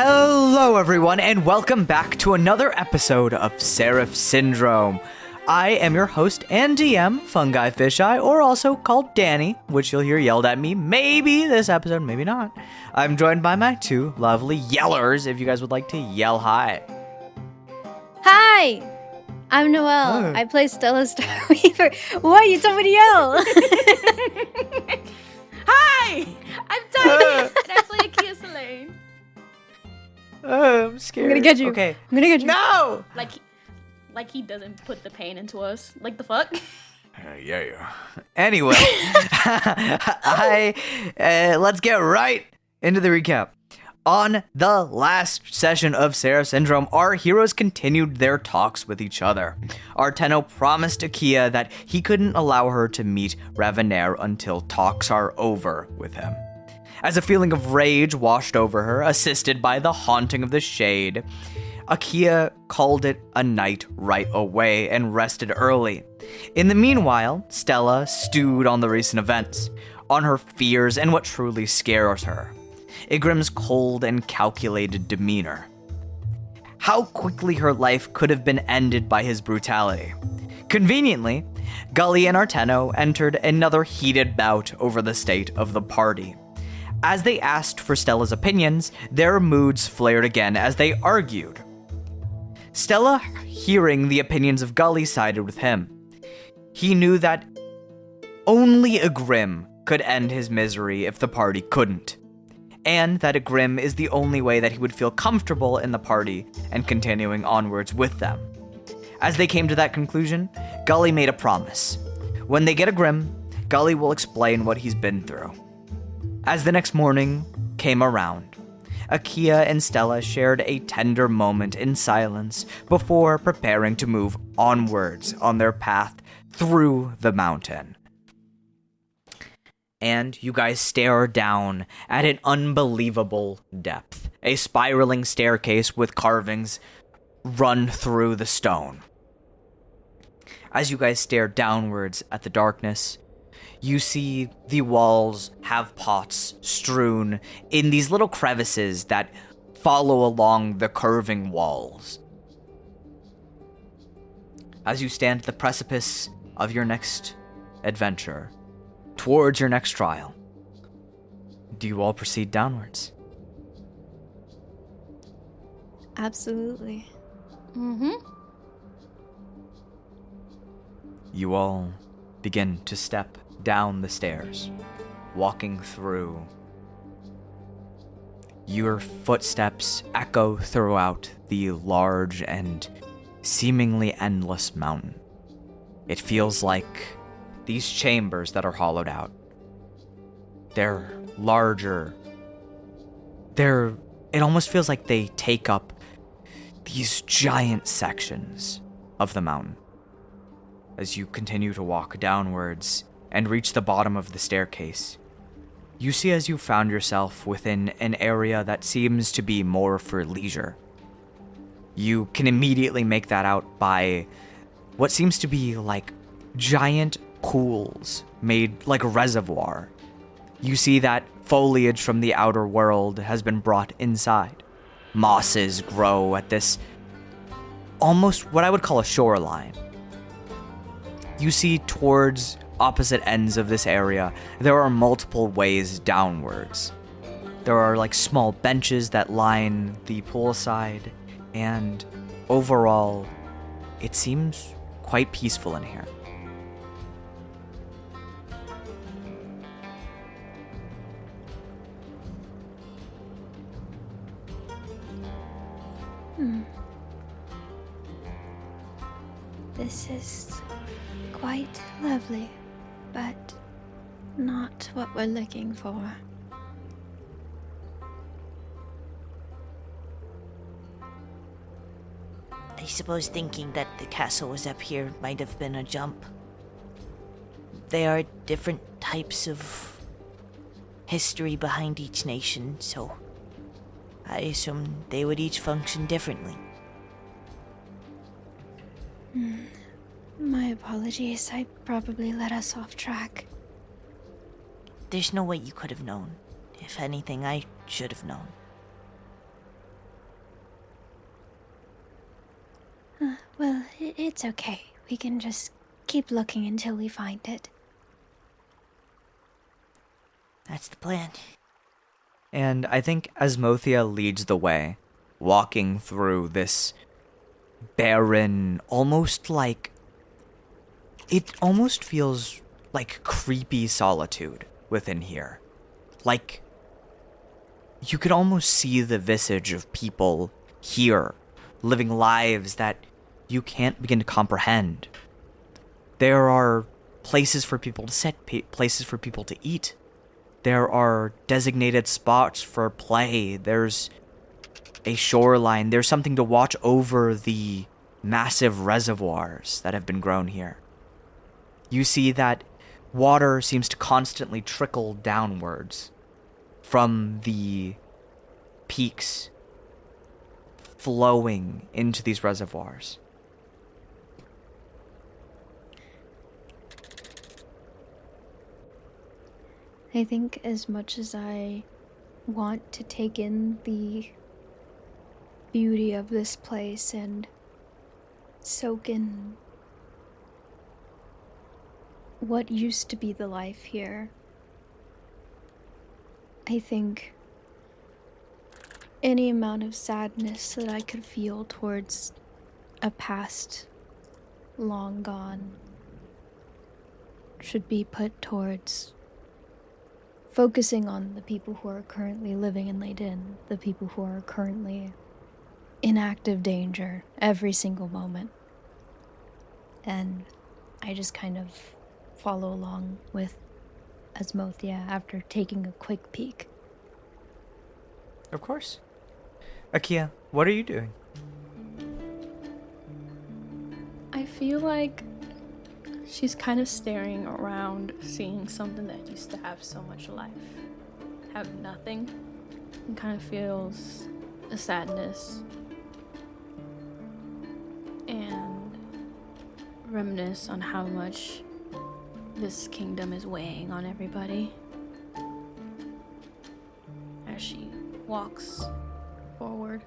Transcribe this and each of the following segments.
Hello everyone, and welcome back to another episode of Seraph Syndrome. I am your host and DM, Fungifisheye, or also called Danny, which you'll hear yelled at me maybe this episode, maybe not. I'm joined by my two lovely yellers, if you guys would like to yell hi. Hi! I'm Noelle. Oh. I play Stella Starweaver. Why you told me to yell? Hi! I'm Tiny, and I play Akia Selene. Oh, I'm scared. I'm gonna get you. Okay. I'm gonna get you. No! Like he doesn't put the pain into us. Like the fuck? Yeah. Anyway, let's get right into the recap. On the last session of Seraph Syndrome, our heroes continued their talks with each other. Arteno promised Akia that he couldn't allow her to meet Ravanair until talks are over with him. As a feeling of rage washed over her, assisted by the haunting of the shade, Akia called it a night right away and rested early. In the meanwhile, Stella stewed on the recent events, on her fears and what truly scares her. Igrim's cold and calculated demeanor. How quickly her life could have been ended by his brutality. Conveniently, Gully and Arteno entered another heated bout over the state of the party. As they asked for Stella's opinions, their moods flared again as they argued. Stella, hearing the opinions of Gully, sided with him. He knew that only Igrim could end his misery if the party couldn't, and that Igrim is the only way that he would feel comfortable in the party and continuing onwards with them. As they came to that conclusion, Gully made a promise. When they get Igrim, Gully will explain what he's been through. As the next morning came around, Akia and Stella shared a tender moment in silence before preparing to move onwards on their path through the mountain. And you guys stare down at an unbelievable depth, a spiraling staircase with carvings run through the stone. As you guys stare downwards at the darkness, you see the walls have pots strewn in these little crevices that follow along the curving walls. As you stand at the precipice of your next adventure, towards your next trial, do you all proceed downwards? Absolutely. Mm-hmm. You all begin to step down the stairs, walking through. Your footsteps echo throughout the large and seemingly endless mountain. It feels like these chambers that are hollowed out. They're larger. It almost feels like they take up these giant sections of the mountain. As you continue to walk downwards and reach the bottom of the staircase, you see as you found yourself within an area that seems to be more for leisure. You can immediately make that out by what seems to be like giant pools made like a reservoir. You see that foliage from the outer world has been brought inside. Mosses grow at this almost what I would call a shoreline. You see towards opposite ends of this area, there are multiple ways downwards. There are like small benches that line the poolside, and overall, it seems quite peaceful in here. This is quite lovely, but not what we're looking for. I suppose thinking that the castle was up here might have been a jump. There are different types of history behind each nation, so I assume they would each function differently. My apologies, I probably let us off track. There's no way you could have known. If anything, I should have known. Well, it's okay. We can just keep looking until we find it. That's the plan. And I think Asmothea leads the way, walking through this barren, it almost feels like creepy solitude within here. Like, you could almost see the visage of people here, living lives that you can't begin to comprehend. There are places for people to sit, places for people to eat. There are designated spots for play. There's a shoreline. There's something to watch over the massive reservoirs that have been grown here. You see that water seems to constantly trickle downwards from the peaks, flowing into these reservoirs. I think as much as I want to take in the beauty of this place and soak in what used to be the life here, I think any amount of sadness that I could feel towards a past long gone should be put towards focusing on the people who are currently living in Leyden, the people who are currently in active danger every single moment. And I just kind of follow along with Asmothea after taking a quick peek. Of course. Akia, what are you doing? I feel like she's kind of staring around, seeing something that used to have so much life have nothing, and kind of feels a sadness and reminisce on how much this kingdom is weighing on everybody as she walks forward.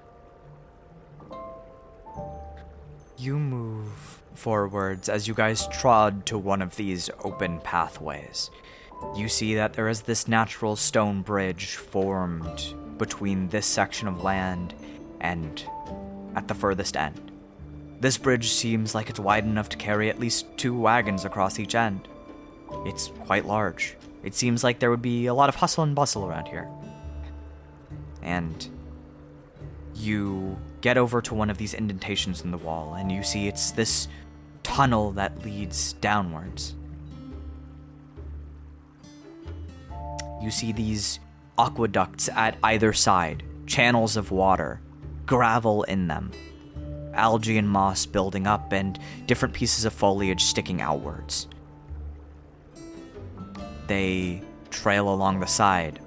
You move forwards as you guys trod to one of these open pathways. You see that there is this natural stone bridge formed between this section of land and at the furthest end. This bridge seems like it's wide enough to carry at least 2 wagons across each end. It's quite large. It seems like there would be a lot of hustle and bustle around here. And you get over to one of these indentations in the wall, and you see it's this tunnel that leads downwards. You see these aqueducts at either side, channels of water, gravel in them, algae and moss building up, and different pieces of foliage sticking outwards. They trail along the side.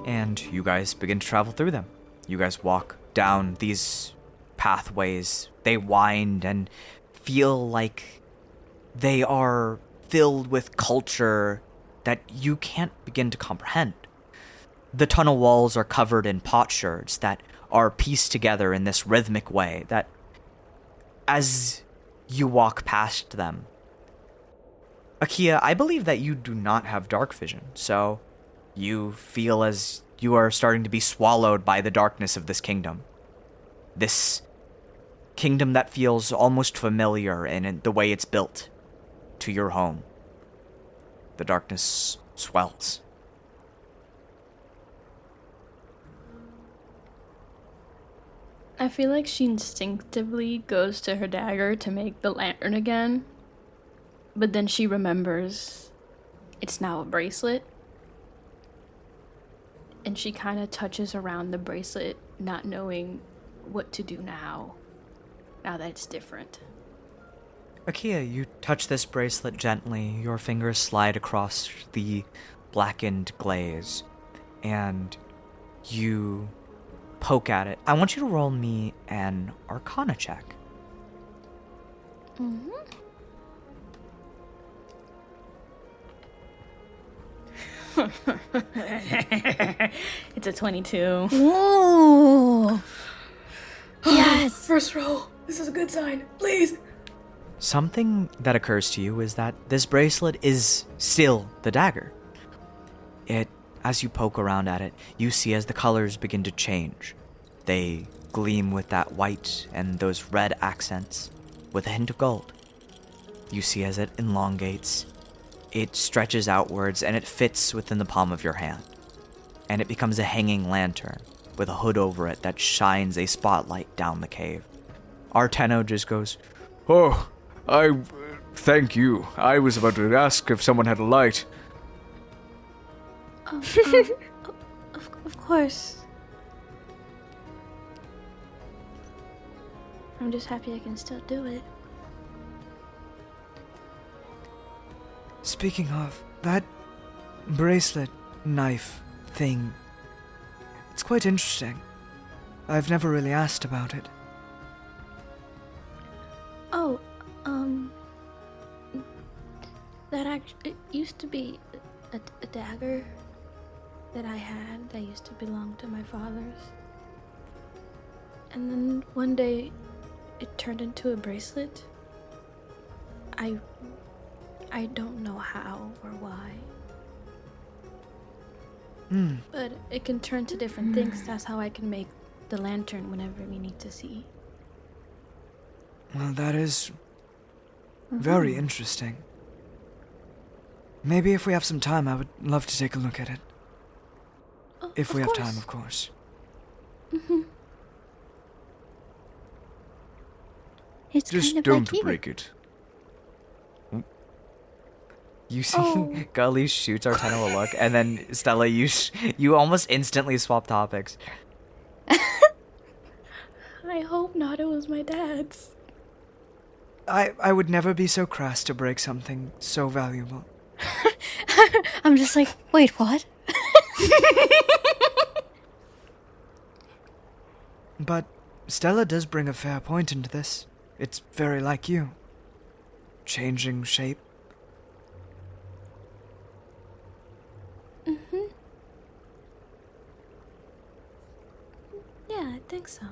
And you guys begin to travel through them. You guys walk down these pathways. They wind and feel like they are filled with culture that you can't begin to comprehend. The tunnel walls are covered in potsherds that are pieced together in this rhythmic way that, as you walk past them, Akia, I believe that you do not have dark vision, so you feel as you are starting to be swallowed by the darkness of this kingdom. This kingdom that feels almost familiar in the way it's built to your home. The darkness swells. I feel like she instinctively goes to her dagger to make the lantern again, but then she remembers it's now a bracelet. And she kind of touches around the bracelet, not knowing what to do now that it's different. Akia, you touch this bracelet gently. Your fingers slide across the blackened glaze, and you poke at it. I want you to roll me an Arcana check. It's a 22. Ooh. Yes. First roll. This is a good sign. Please. Something that occurs to you is that this bracelet is still the dagger. As you poke around at it, you see as the colors begin to change. They gleam with that white and those red accents, with a hint of gold. You see as it elongates, it stretches outwards and it fits within the palm of your hand. And it becomes a hanging lantern with a hood over it that shines a spotlight down the cave. Arteno just goes, Oh, thank you. I was about to ask if someone had a light. Of course. I'm just happy I can still do it. Speaking of, that bracelet knife thing, it's quite interesting. I've never really asked about it. Oh, it used to be a dagger that I had that used to belong to my father's. And then one day it turned into a bracelet. I don't know how or why. But it can turn to different things. That's how I can make the lantern whenever we need to see. Well, that is very interesting. Maybe if we have some time, I would love to take a look at it. If we have time, of course. It's Just kind of don't like you. break it. You see, Gully shoots Arteno a look, and then Stella, you almost instantly swap topics. I hope not. It was my dad's. I would never be so crass to break something so valuable. I'm just like, wait, what? But Stella does bring a fair point into this. It's very like you. Changing shape. Yeah, I think so.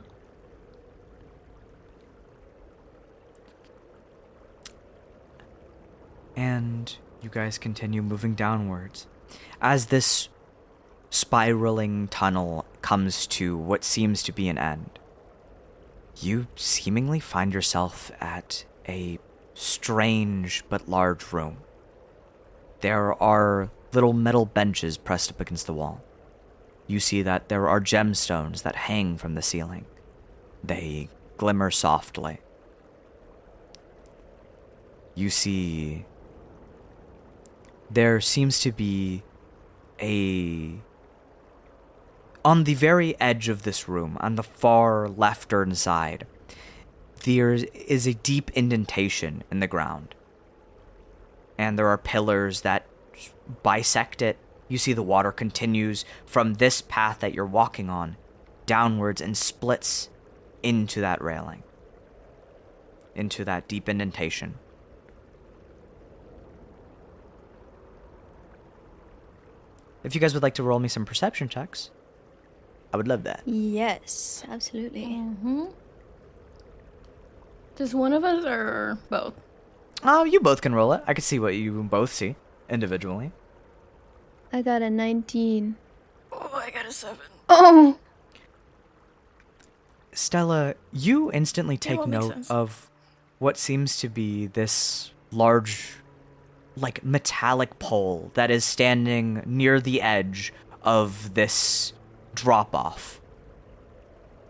And you guys continue moving downwards. As this spiraling tunnel comes to what seems to be an end, you seemingly find yourself at a strange but large room. There are little metal benches pressed up against the wall. You see that there are gemstones that hang from the ceiling. They glimmer softly. You see there seems to be on the very edge of this room, on the far left-turn side, there is a deep indentation in the ground. And there are pillars that bisect it. You see the water continues from this path that you're walking on downwards and splits into that railing, into that deep indentation. If you guys would like to roll me some perception checks, I would love that. Yes, absolutely. Just one of us or both? You both can roll it. I can see what you both see individually. I got a 19. Oh, I got a 7. Oh! Stella, you instantly take well, makes note sense. of what seems to be this large, like, metallic pole that is standing near the edge of this drop-off.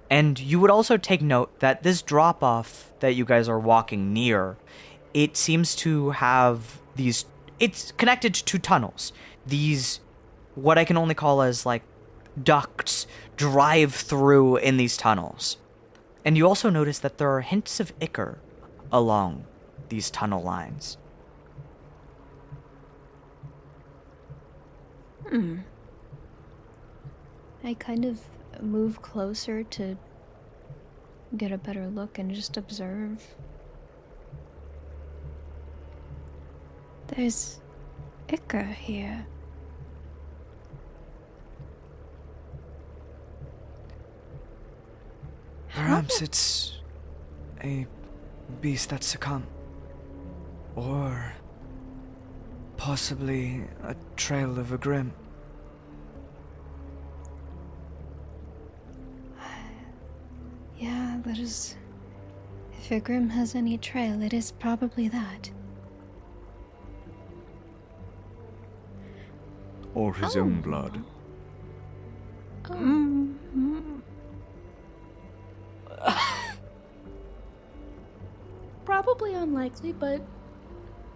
And you would also take note that this drop-off that you guys are walking near, it seems to have these... It's connected to 2 tunnels. These, what I can only call as, like, ducts drive through in these tunnels. And you also notice that there are hints of ichor along these tunnel lines. I kind of move closer to get a better look and just observe. There's ichor here. Perhaps it's a beast that's succumbed. Or possibly a trail of a grim. Yeah, that is. If a Grim has any trail, it is probably that. Or his own blood. Probably unlikely, but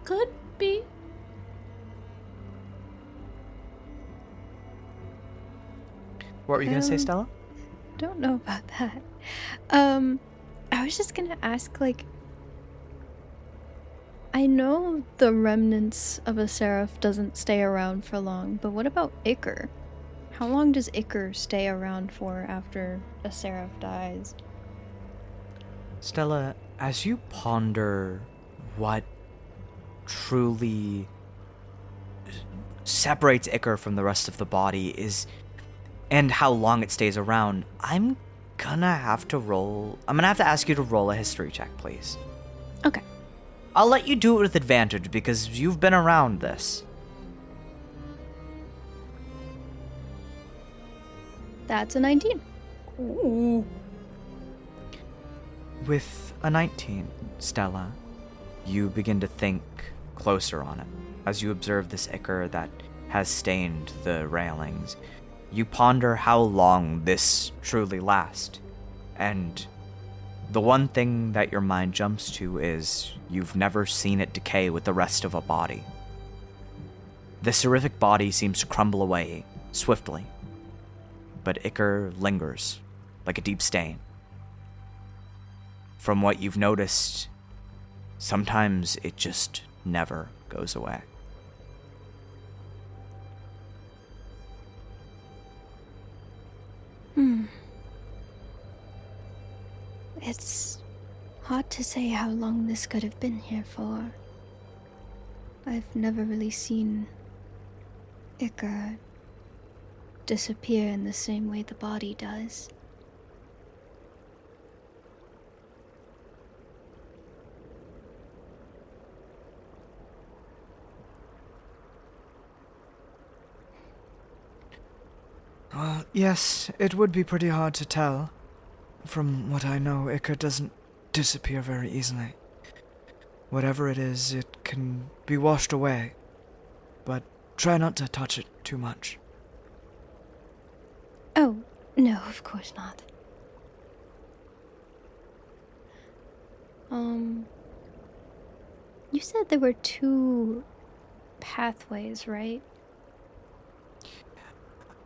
could be. What were you gonna say, Stella? Don't know about that. I was just gonna ask, like, I know the remnants of a Seraph doesn't stay around for long, but what about Iker? How long does Iker stay around for after a Seraph dies? Stella, as you ponder what truly separates Iker from the rest of the body is, and how long it stays around, I'm gonna have to ask you to roll a history check, please. Okay. I'll let you do it with advantage because you've been around this. That's a 19. Ooh. With a 19, Stella, you begin to think closer on it. As you observe this Iker that has stained the railings, you ponder how long this truly lasts. And the one thing that your mind jumps to is you've never seen it decay with the rest of a body. The seraphic body seems to crumble away swiftly, but Iker lingers like a deep stain. From what you've noticed, sometimes it just never goes away. It's hard to say how long this could have been here for. I've never really seen Iker disappear in the same way the body does. Well, yes, it would be pretty hard to tell. From what I know, Iker doesn't disappear very easily. Whatever it is, it can be washed away. But try not to touch it too much. Oh, no, of course not. You said there were 2 pathways, right?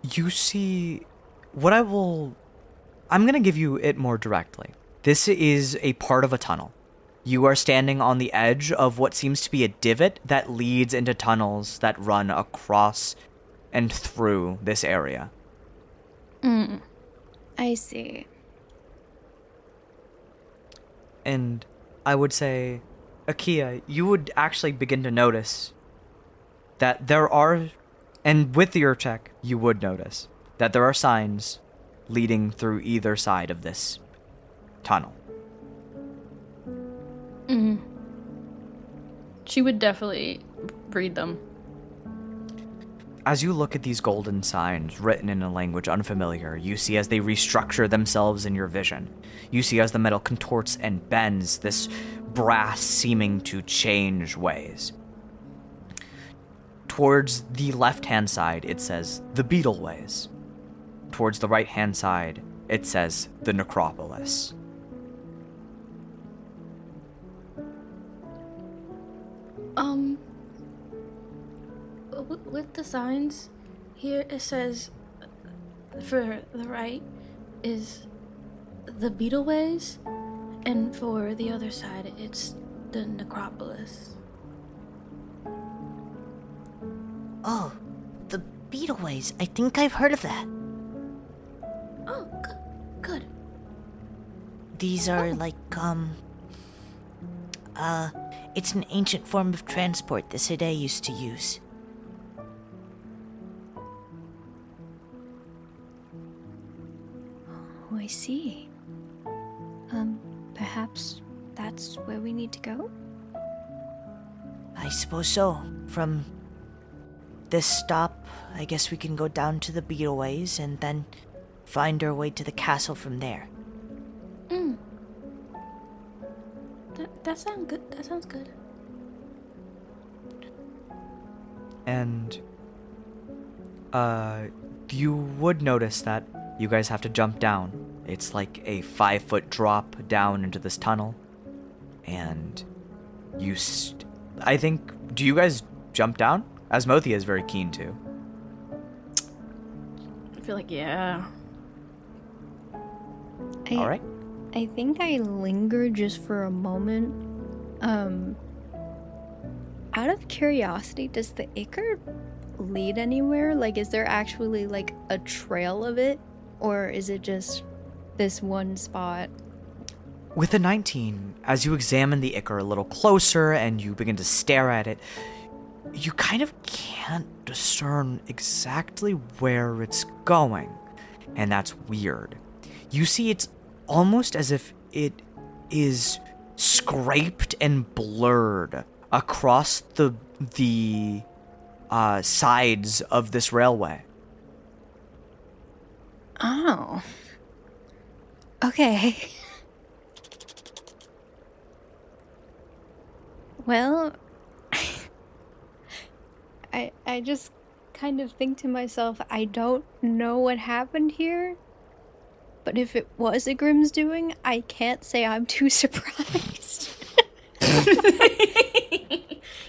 You see, I'm gonna give you it more directly. This is a part of a tunnel. You are standing on the edge of what seems to be a divot that leads into tunnels that run across and through this area. I see. And I would say, Akia, you would actually begin to notice that there are, and with your check, you would notice that there are signs leading through either side of this tunnel. She would definitely read them. As you look at these golden signs written in a language unfamiliar, you see as they restructure themselves in your vision. You see as the metal contorts and bends, this brass seeming to change ways. Towards the left-hand side, it says the Beetle Ways. Towards the right-hand side, it says the Necropolis. With the signs, here it says for the right is the Beetleways, and for the other side, it's the Necropolis. Oh, the Beetleways. I think I've heard of that. Oh, good. These are it's an ancient form of transport the Sede used to use. Oh, I see. perhaps that's where we need to go? I suppose so. From this stop, I guess we can go down to the Beetleways and then find our way to the castle from there. That sounds good. That sounds good. And you would notice that you guys have to jump down. It's like a 5-foot drop down into this tunnel. And I think, do you guys jump down? Asmothia is very keen to. I feel like, yeah. All right. I think I linger just for a moment. Out of curiosity, does the Ichor lead anywhere? Like, is there actually, like, a trail of it? Or is it just this one spot? With a 19, as you examine the Ichor a little closer and you begin to stare at it, you kind of can't discern exactly where it's going. And that's weird. You see, it's almost as if it is scraped and blurred across the sides of this railway. Oh. Okay. Well, I just kind of think to myself, I don't know what happened here, but if it was a Grimm's doing, I can't say I'm too surprised.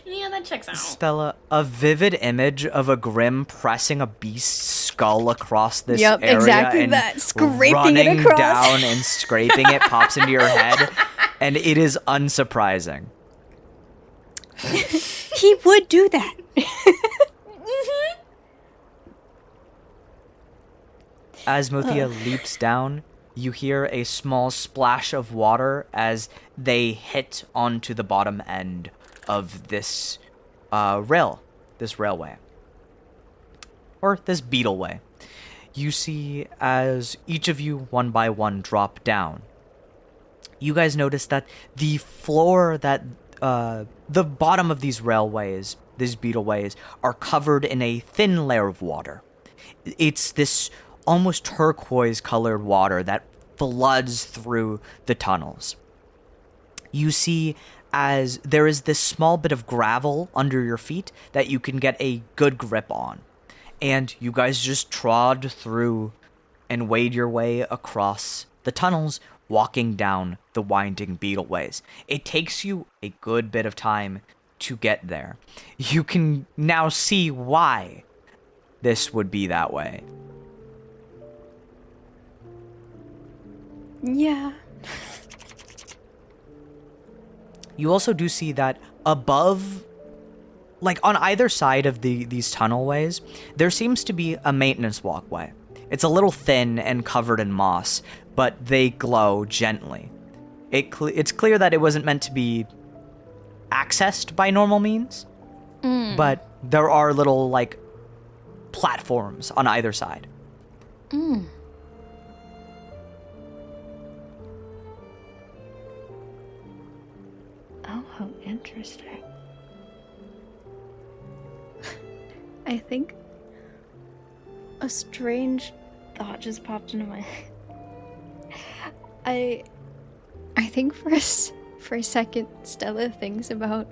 Yeah, that checks out. Stella, a vivid image of a Grimm pressing a beast's skull across this Yep, area exactly and that. Scraping it running across. down and scraping it pops into your head, and it is unsurprising. He would do that. As Mothia leaps down, you hear a small splash of water as they hit onto the bottom end of this railway. Or this beetleway. You see as each of you, one by one, drop down. You guys notice that the floor the bottom of these railways, these beetleways, are covered in a thin layer of water. It's this almost turquoise colored water that floods through the tunnels. You see as there is this small bit of gravel under your feet that you can get a good grip on. And you guys just trod through and wade your way across the tunnels, walking down the winding beetleways. It takes you a good bit of time to get there. You can now see why this would be that way. Yeah. You also do see that above, like on either side of these tunnelways, there seems to be a maintenance walkway. It's a little thin and covered in moss, but they glow gently. It's clear that it wasn't meant to be accessed by normal means, but there are little, like, platforms on either side. Mm. Oh, how interesting. I think a strange thought just popped into my head. I think for a second Stella thinks about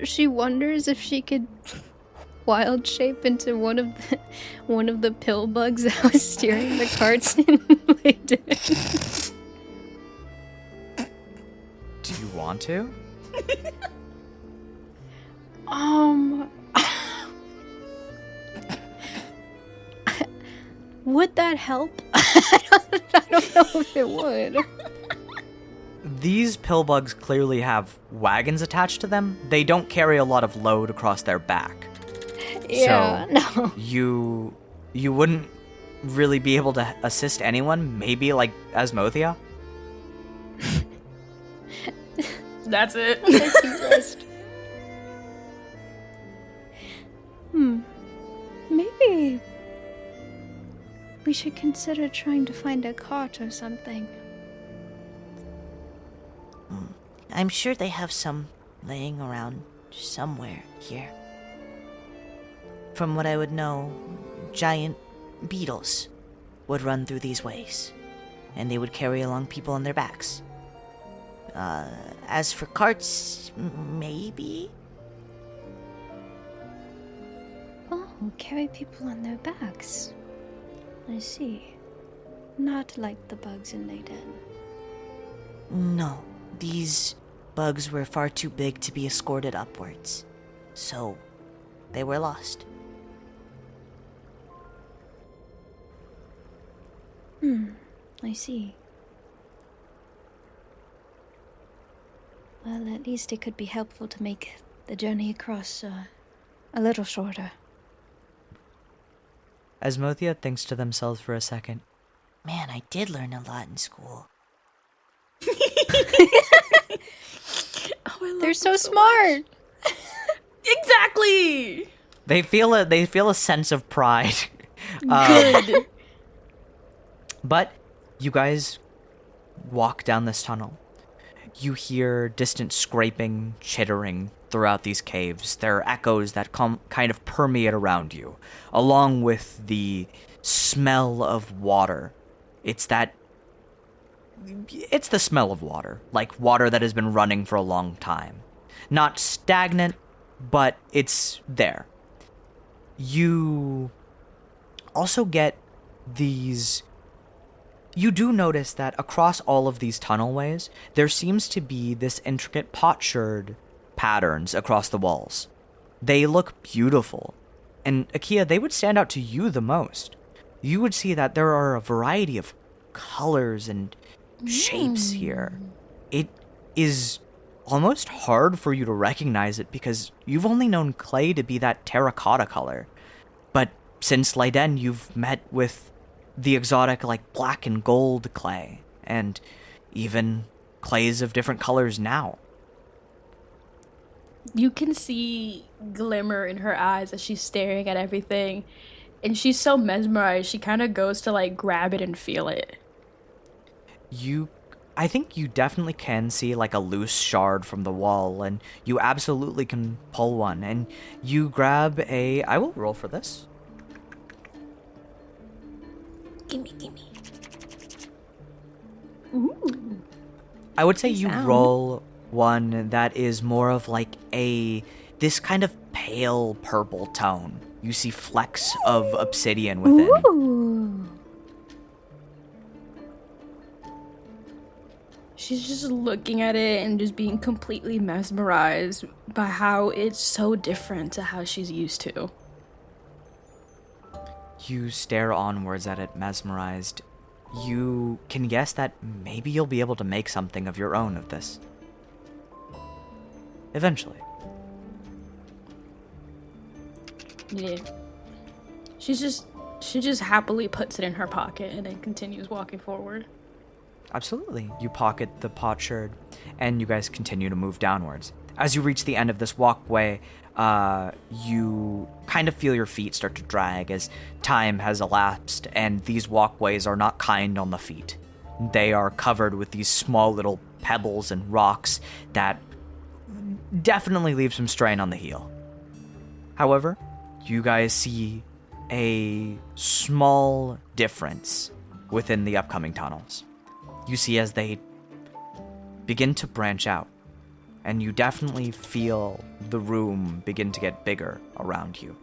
she wonders if she could wild shape into one of the pill bugs that was steering the carts in Layden. Do you want to? Would that help? I don't know if it would. These pill bugs clearly have wagons attached to them. They don't carry a lot of load across their back. Yeah, so no. You wouldn't really be able to assist anyone, maybe like Asmothia? That's it. Maybe we should consider trying to find a cot or something. I'm sure they have some laying around somewhere here. From what I would know, giant beetles would run through these ways, and they would carry along people on their backs. As for carts, maybe? Oh, carry people on their backs. I see. Not like the bugs in Leyden. No, these bugs were far too big to be escorted upwards, so they were lost. I see. Well, at least it could be helpful to make the journey across a little shorter. Asmothia thinks to themselves for a second. Man, I did learn a lot in school. They're so smart! Exactly! They feel a sense of pride. Good. But you guys walk down this tunnel. You hear distant scraping, chittering throughout these caves. There are echoes that kind of permeate around you, along with the smell of water. It's the smell of water, like water that has been running for a long time. Not stagnant, but it's there. You also get these... You do notice that across all of these tunnelways, there seems to be this intricate potsherd patterns across the walls. They look beautiful. And Akia, they would stand out to you the most. You would see that there are a variety of colors and shapes here. It is almost hard for you to recognize it because you've only known clay to be that terracotta color. But since Leyden, you've met with the exotic, like, black and gold clay, and even clays of different colors now. You can see glimmer in her eyes as she's staring at everything, and she's so mesmerized, she kind of goes to, like, grab it and feel it. I think you definitely can see, like, a loose shard from the wall, and you absolutely can pull one, and you grab I will roll for this. Gimme. Ooh. I would say Good you sound. roll one that is more of like this kind of pale purple tone. You see flecks of obsidian within. Ooh. She's just looking at it and just being completely mesmerized by how it's so different to how she's used to. You stare onwards at it, mesmerized. You can guess that maybe you'll be able to make something of your own of this. Eventually. Yeah. She just happily puts it in her pocket and then continues walking forward. Absolutely. You pocket the potsherd, and you guys continue to move downwards. As you reach the end of this walkway, you kind of feel your feet start to drag as time has elapsed, and these walkways are not kind on the feet. They are covered with these small little pebbles and rocks that definitely leave some strain on the heel. However, you guys see a small difference within the upcoming tunnels. You see as they begin to branch out, and you definitely feel the room begin to get bigger around you.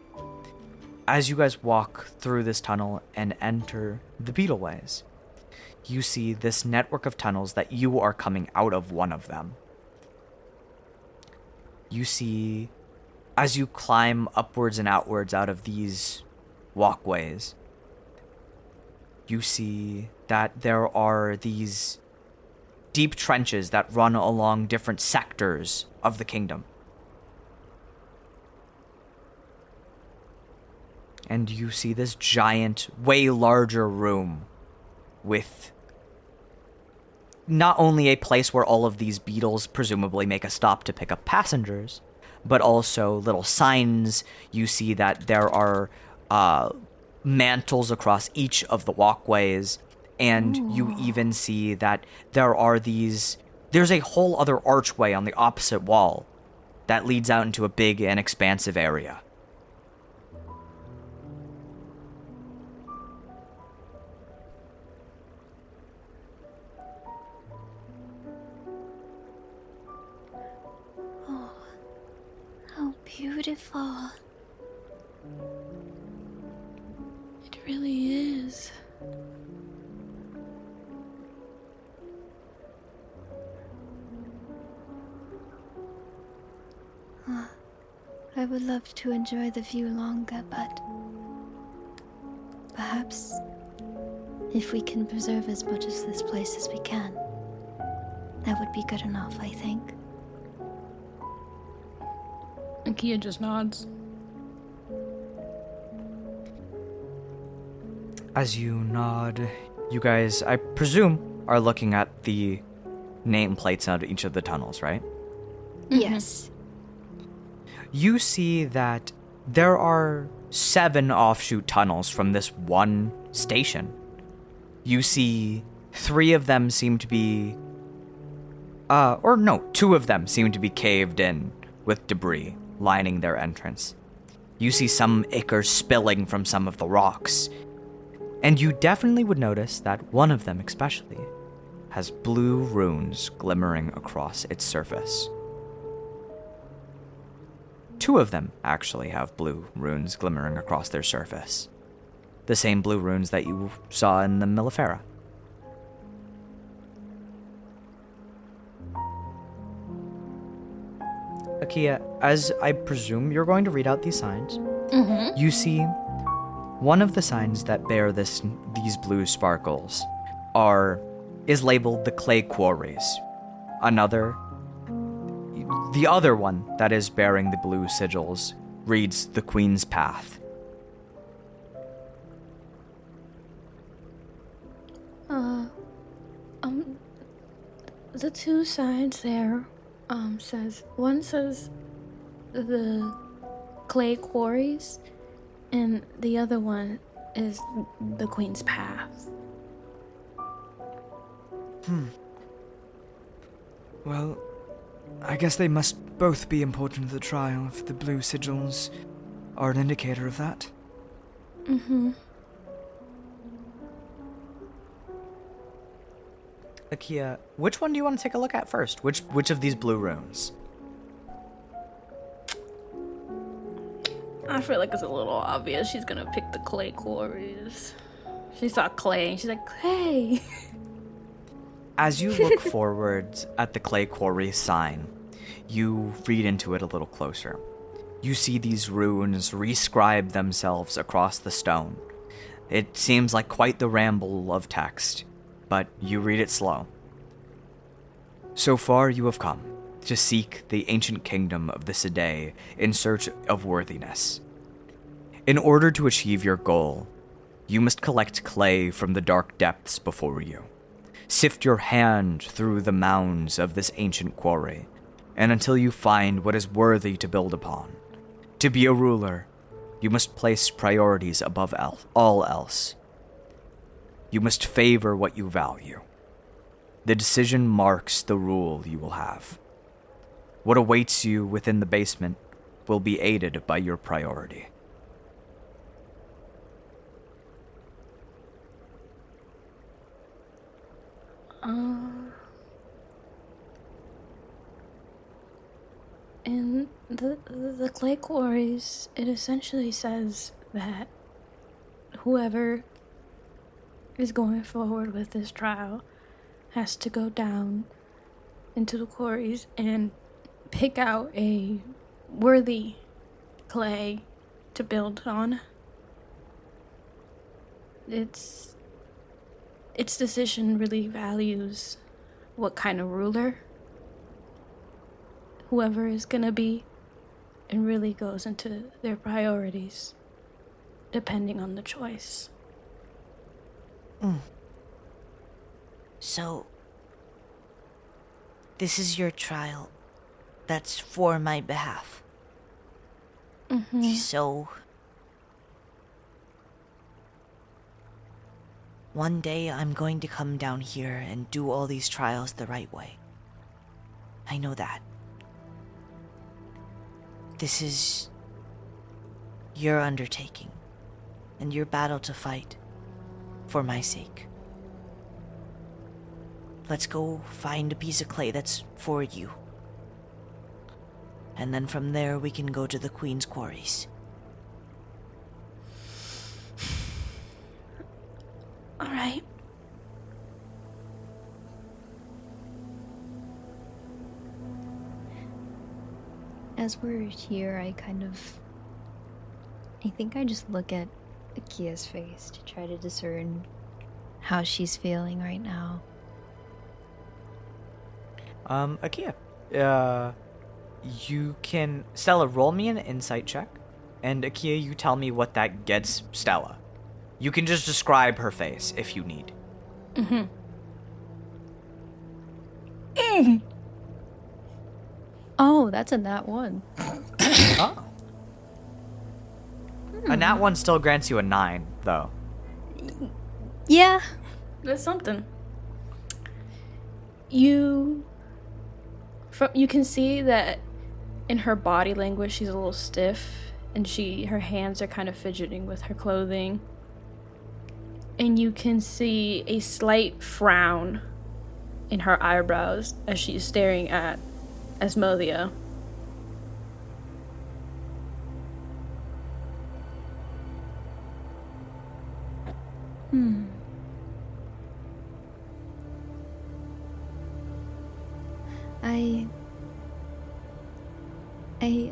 As you guys walk through this tunnel and enter the Beetleways, you see this network of tunnels that you are coming out of one of them. You see, as you climb upwards and outwards out of these walkways, you see that there are these deep trenches that run along different sectors of the kingdom. And you see this giant, way larger room with not only a place where all of these beetles presumably make a stop to pick up passengers, but also little signs. You see that there are mantles across each of the walkways, and you even see that there's a whole other archway on the opposite wall that leads out into a big and expansive area. How beautiful. It really is. I would love to enjoy the view longer, but perhaps if we can preserve as much of this place as we can, that would be good enough, I think. Akia just nods. As you nod, you guys, I presume, are looking at the nameplates out of each of the tunnels, right? Yes. You see that there are 7 offshoot tunnels from this one station. You see 3 of them seem to be... 2 of them seem to be caved in with debris lining their entrance. You see some ichor spilling from some of the rocks. And you definitely would notice that one of them especially has blue runes glimmering across its surface. 2 of them actually have blue runes glimmering across their surface. The same blue runes that you saw in the Millifera. Akia, as I presume you're going to read out these signs, you see one of the signs that bear these blue sparkles is labeled the Clay Quarries. The other one that is bearing the blue sigils reads the Queen's Path. The 2 signs there, one says the Clay Quarries, and the other one is the Queen's Path. Well, I guess they must both be important to the trial if the blue sigils are an indicator of that. Akia, which one do you want to take a look at first? Which of these blue runes? I feel like it's a little obvious she's gonna pick the Clay Quarries. She saw clay and she's like, clay! As you look forward at the Clay Quarry sign, you read into it a little closer. You see these runes rescribe themselves across the stone. It seems like quite the ramble of text, but you read it slow. So far you have come to seek the ancient kingdom of the Sidhe in search of worthiness. In order to achieve your goal, you must collect clay from the dark depths before you. Sift your hand through the mounds of this ancient quarry, and until you find what is worthy to build upon. To be a ruler, you must place priorities above all else. You must favor what you value. The decision marks the rule you will have. What awaits you within the basement will be aided by your priority. In the Clay Quarries, it essentially says that whoever is going forward with this trial has to go down into the quarries and pick out a worthy clay to build on. Its decision really values what kind of ruler whoever is gonna be, and really goes into their priorities depending on the choice. So, this is your trial. That's for my behalf. So, One day I'm going to come down here and do all these trials the right way. I know that. This is your undertaking and your battle to fight for my sake. Let's go find a piece of clay that's for you. And then from there we can go to the Queen's quarries. All right. As we're here, I think I just look at Akia's face to try to discern how she's feeling right now. Akia, you can... Stella, roll me an insight check. And Akia, you tell me what that gets Stella. You can just describe her face if you need. Oh, that's a nat 1. Oh. A nat 1 still grants you a 9, though. Yeah. That's something. You can see that in her body language she's a little stiff, and her hands are kind of fidgeting with her clothing. And you can see a slight frown in her eyebrows as she's staring at Asmodia.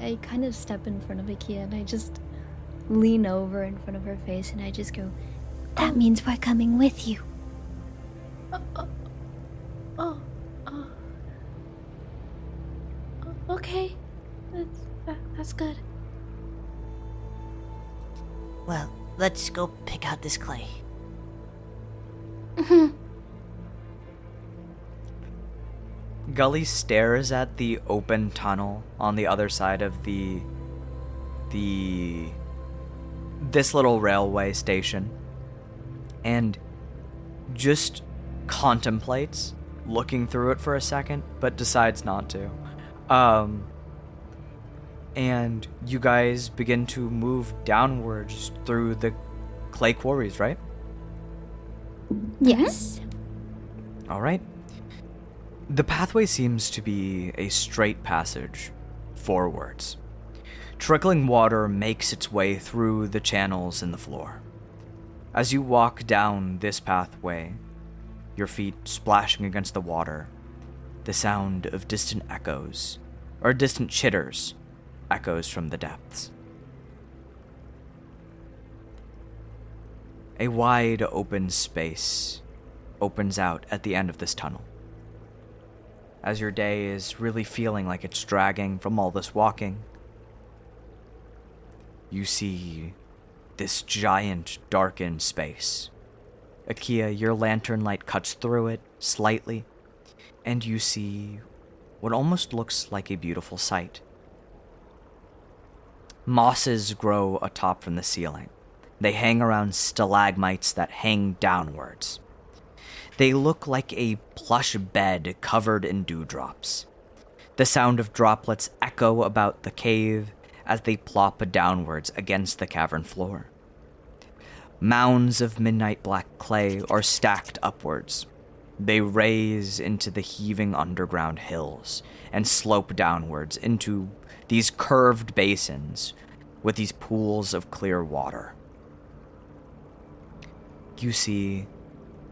I kind of step in front of Akia and I just lean over in front of her face and I just go, "That means we're coming with you." Okay. That's good. Well, let's go pick out this clay. Gully stares at the open tunnel on the other side of this little railway station and just contemplates looking through it for a second, but decides not to. And you guys begin to move downwards through the clay quarries, right? Yes. All right. The pathway seems to be a straight passage forwards. Trickling water makes its way through the channels in the floor. As you walk down this pathway, your feet splashing against the water, the sound of distant echoes, or distant chitters, echoes from the depths. A wide open space opens out at the end of this tunnel. As your day is really feeling like it's dragging from all this walking, you see this giant darkened space. Akia, your lantern light cuts through it slightly, and you see what almost looks like a beautiful sight. Mosses grow atop from the ceiling. They hang around stalagmites that hang downwards. They look like a plush bed covered in dewdrops. The sound of droplets echo about the cave as they plop downwards against the cavern floor. Mounds of midnight black clay are stacked upwards. They raise into the heaving underground hills and slope downwards into these curved basins with these pools of clear water. You see,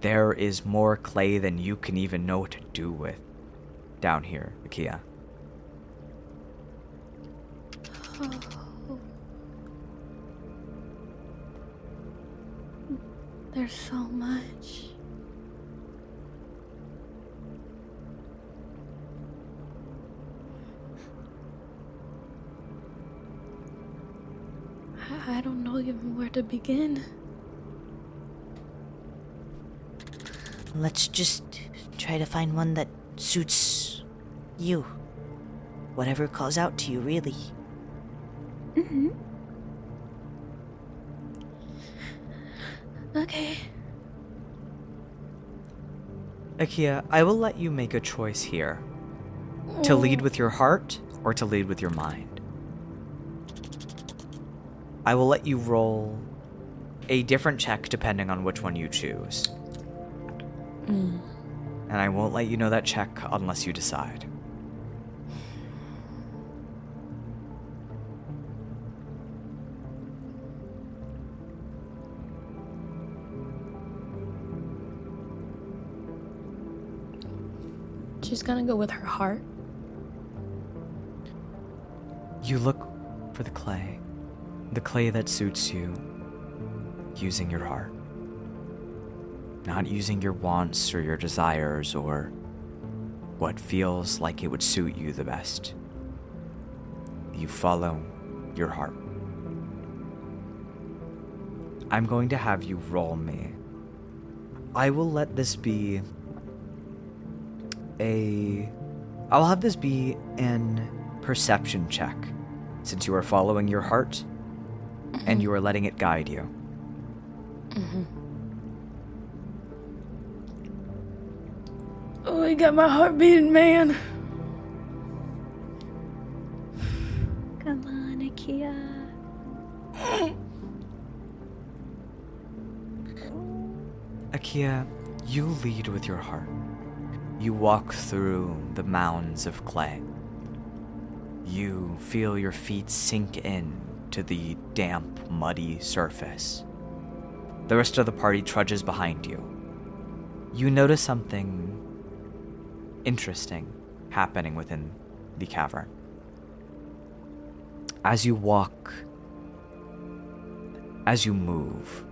there is more clay than you can even know what to do with down here, Akia. There's so much. I don't know even where to begin. Let's just try to find one that suits you. Whatever calls out to you, really. Okay. Akia, I will let you make a choice here. To lead with your heart or to lead with your mind. I will let you roll a different check depending on which one you choose. And I won't let you know that check unless you decide. She's gonna go with her heart. You look for the clay that suits you, using your heart. Not using your wants or your desires or what feels like it would suit you the best. You follow your heart. I'm going to have you roll me. I will let this be I'll have this be an perception check, since you are following your heart and you are letting it guide you. Oh, you got my heart beating, man. Come on, Akia. Akia, you lead with your heart. You walk through the mounds of clay. You feel your feet sink in to the damp, muddy surface. The rest of the party trudges behind you. You notice something interesting happening within the cavern. As you walk, as you move,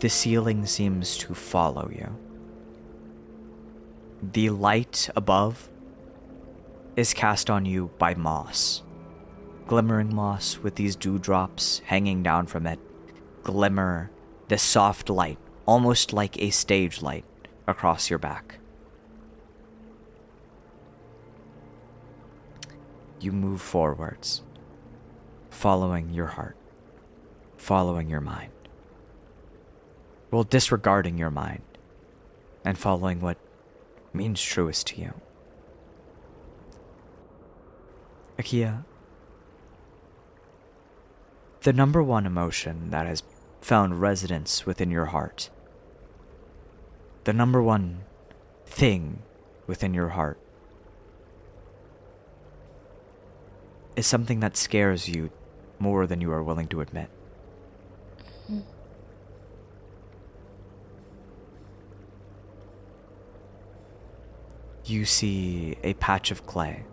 the ceiling seems to follow you. The light above is cast on you by moss. Glimmering moss with these dewdrops hanging down from it glimmer this soft light, almost like a stage light, across your back. You move forwards, following your heart, following your mind. Well, disregarding your mind and following what means truest to you. Akia, the number one emotion that has found residence within your heart, the number one thing within your heart, is something that scares you more than you are willing to admit. You see a patch of clay.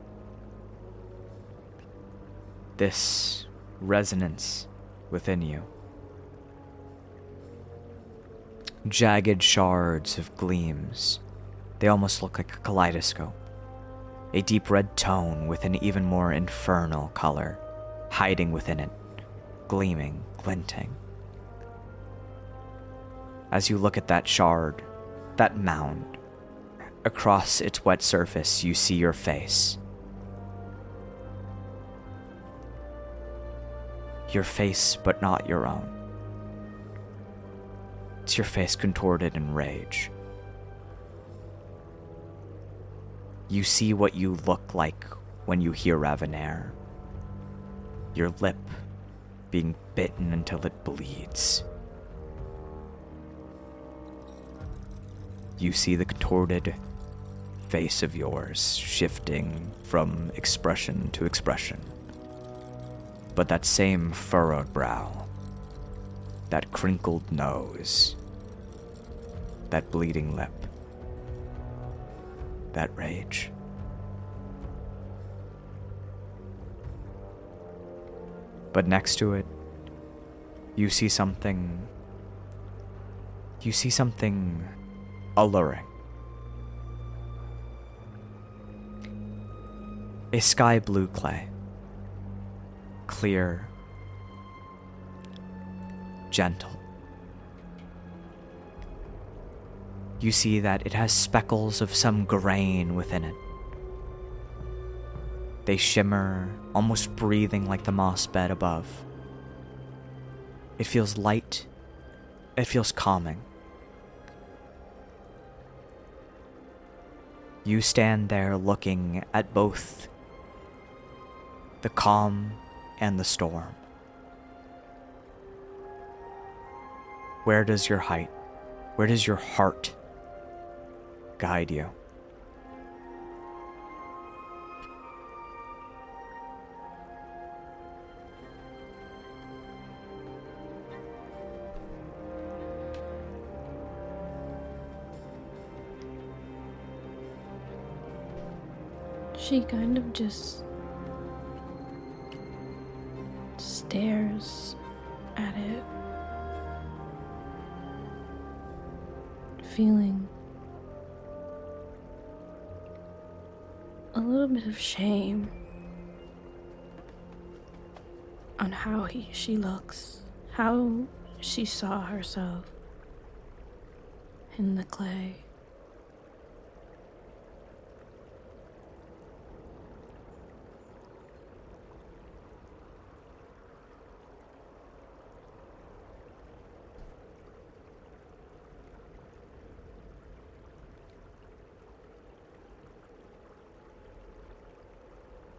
This resonance within you. Jagged shards of gleams. They almost look like a kaleidoscope. A deep red tone with an even more infernal color, hiding within it, gleaming, glinting. As you look at that shard, that mound, across its wet surface, you see your face. Your face, but not your own. It's your face contorted in rage. You see what you look like when you hear Ravanair. Your lip being bitten until it bleeds. You see the contorted face of yours shifting from expression to expression. But that same furrowed brow, that crinkled nose, that bleeding lip, that rage. But next to it, you see something alluring. A sky blue clay. Clear, gentle. You see that it has speckles of some grain within it. They shimmer, almost breathing like the moss bed above. It feels light. It feels calming. You stand there looking at both the calm and the storm. Where does your heart guide you? She kind of just stares at it, feeling a little bit of shame on how she looks, how she saw herself in the clay.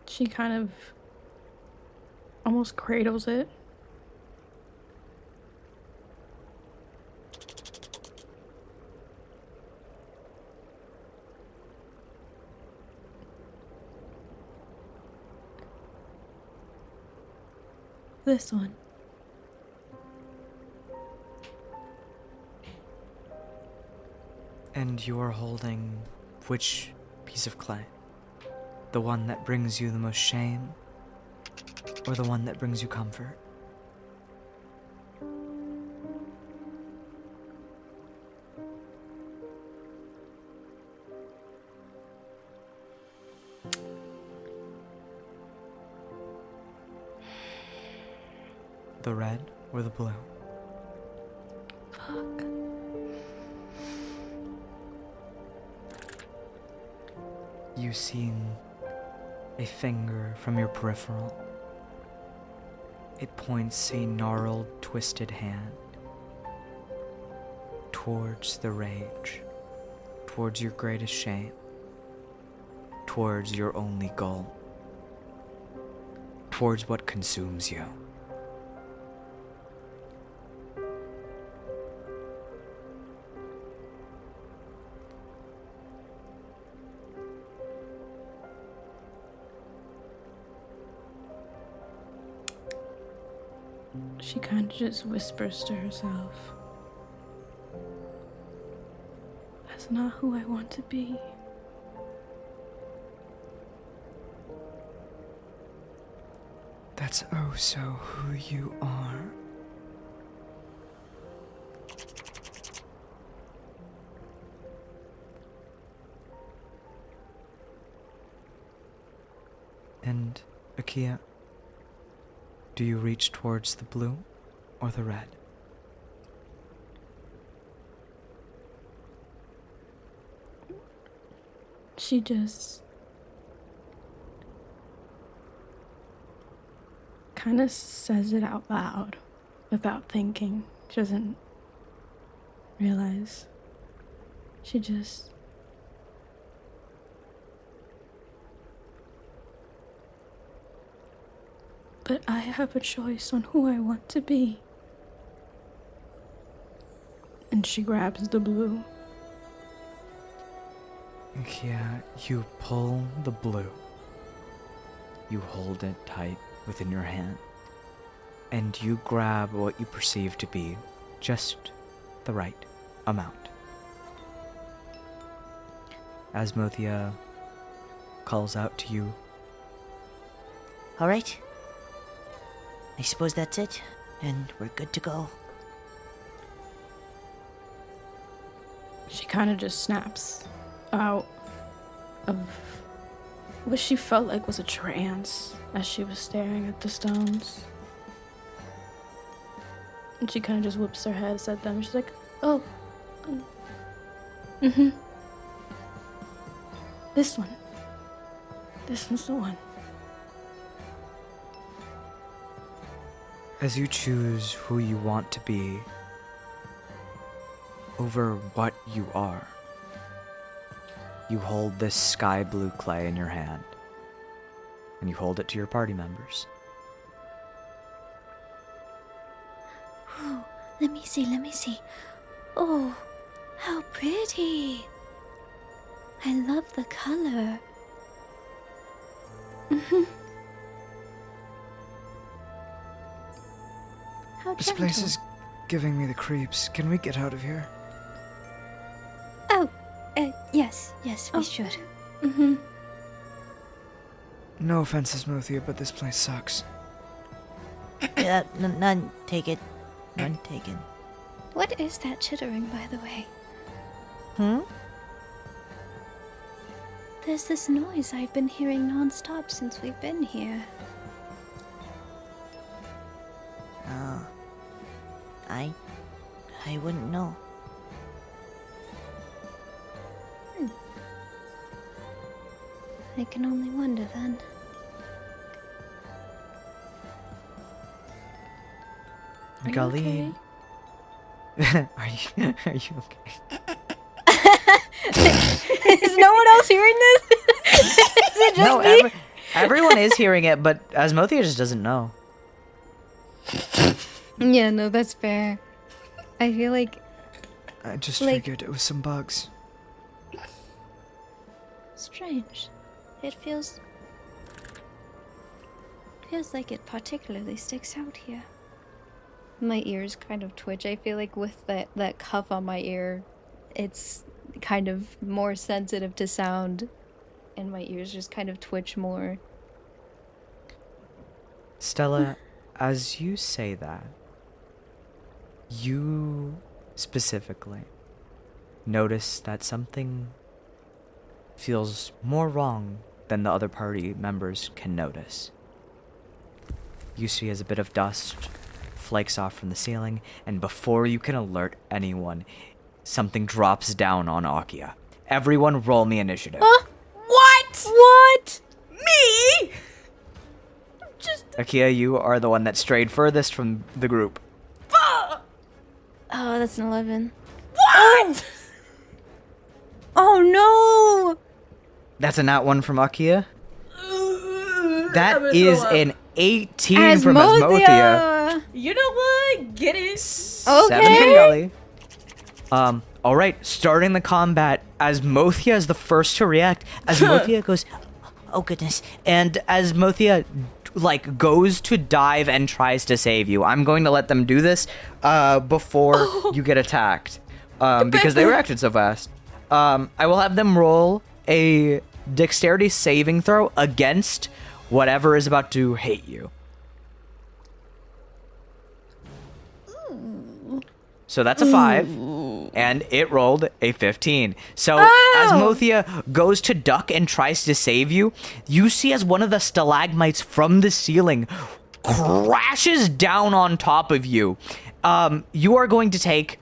She kind of almost cradles it. This one. And you're holding which piece of clay? The one that brings you the most shame, or the one that brings you comfort? The red or the blue? Fuck. You seen a finger from your peripheral. It points a gnarled, twisted hand towards the rage, towards your greatest shame, towards your only goal, towards what consumes you. She kind of just whispers to herself, "That's not who I want to be." That's oh so who you are. And, Akia, do you reach towards the blue or the red? She just kind of says it out loud without thinking. She doesn't realize. She just but I have a choice on who I want to be. And she grabs the blue. Yeah, you pull the blue. You hold it tight within your hand. And you grab what you perceive to be just the right amount. Asmothea calls out to you. All right. I suppose that's it, and we're good to go. She kind of just snaps out of what she felt like was a trance as she was staring at the stones. And she kind of just whips her head at them. She's like, "Oh, this one. This one's the one." As you choose who you want to be over what you are, you hold this sky blue clay in your hand, and you hold it to your party members. Oh, let me see. Oh, how pretty. I love the color. How This gentle. place is giving me the creeps. Can we get out of here? Oh, yes, we should. Mm-hmm. No offense, Asmothea, but this place sucks. Yeah, none taken. None taken. What is that chittering, by the way? There's this noise I've been hearing non-stop since we've been here. Oh. I wouldn't know. I can only wonder then. Are you Galeen. okay? Are you okay? Is no one else hearing this? Is it just No, me? everyone is hearing it, but Asmothea just doesn't know. Yeah, no, that's fair. I feel like I just Like- figured it was some bugs. strange. It feels like it particularly sticks out here. My ears kind of twitch. I feel like with that cuff on my ear, it's kind of more sensitive to sound, and my ears just kind of twitch more. Stella, as you say that, you specifically notice that something feels more wrong than the other party members can notice. You see as a bit of dust flakes off from the ceiling, and before you can alert anyone, something drops down on Akia. Everyone roll me initiative. What? Me? Akia, you are the one that strayed furthest from the group. Oh, that's an 11. What? Oh no! That's a nat 1 from Akia. That is an 18 from Asmothea. Asmothea! You know what? Get it. 7 from Gully. Alright, starting the combat, Asmothea is the first to react. Asmothea goes, Oh goodness. and Asmothea, goes to dive and tries to save you. I'm going to let them do this, before you get attacked. Because they reacted so fast. I will have them roll a dexterity saving throw against whatever is about to hate you. So that's a 5, and it rolled a 15. So Asmothea goes to duck and tries to save you. You see as one of the stalagmites from the ceiling crashes down on top of you. You are going to take...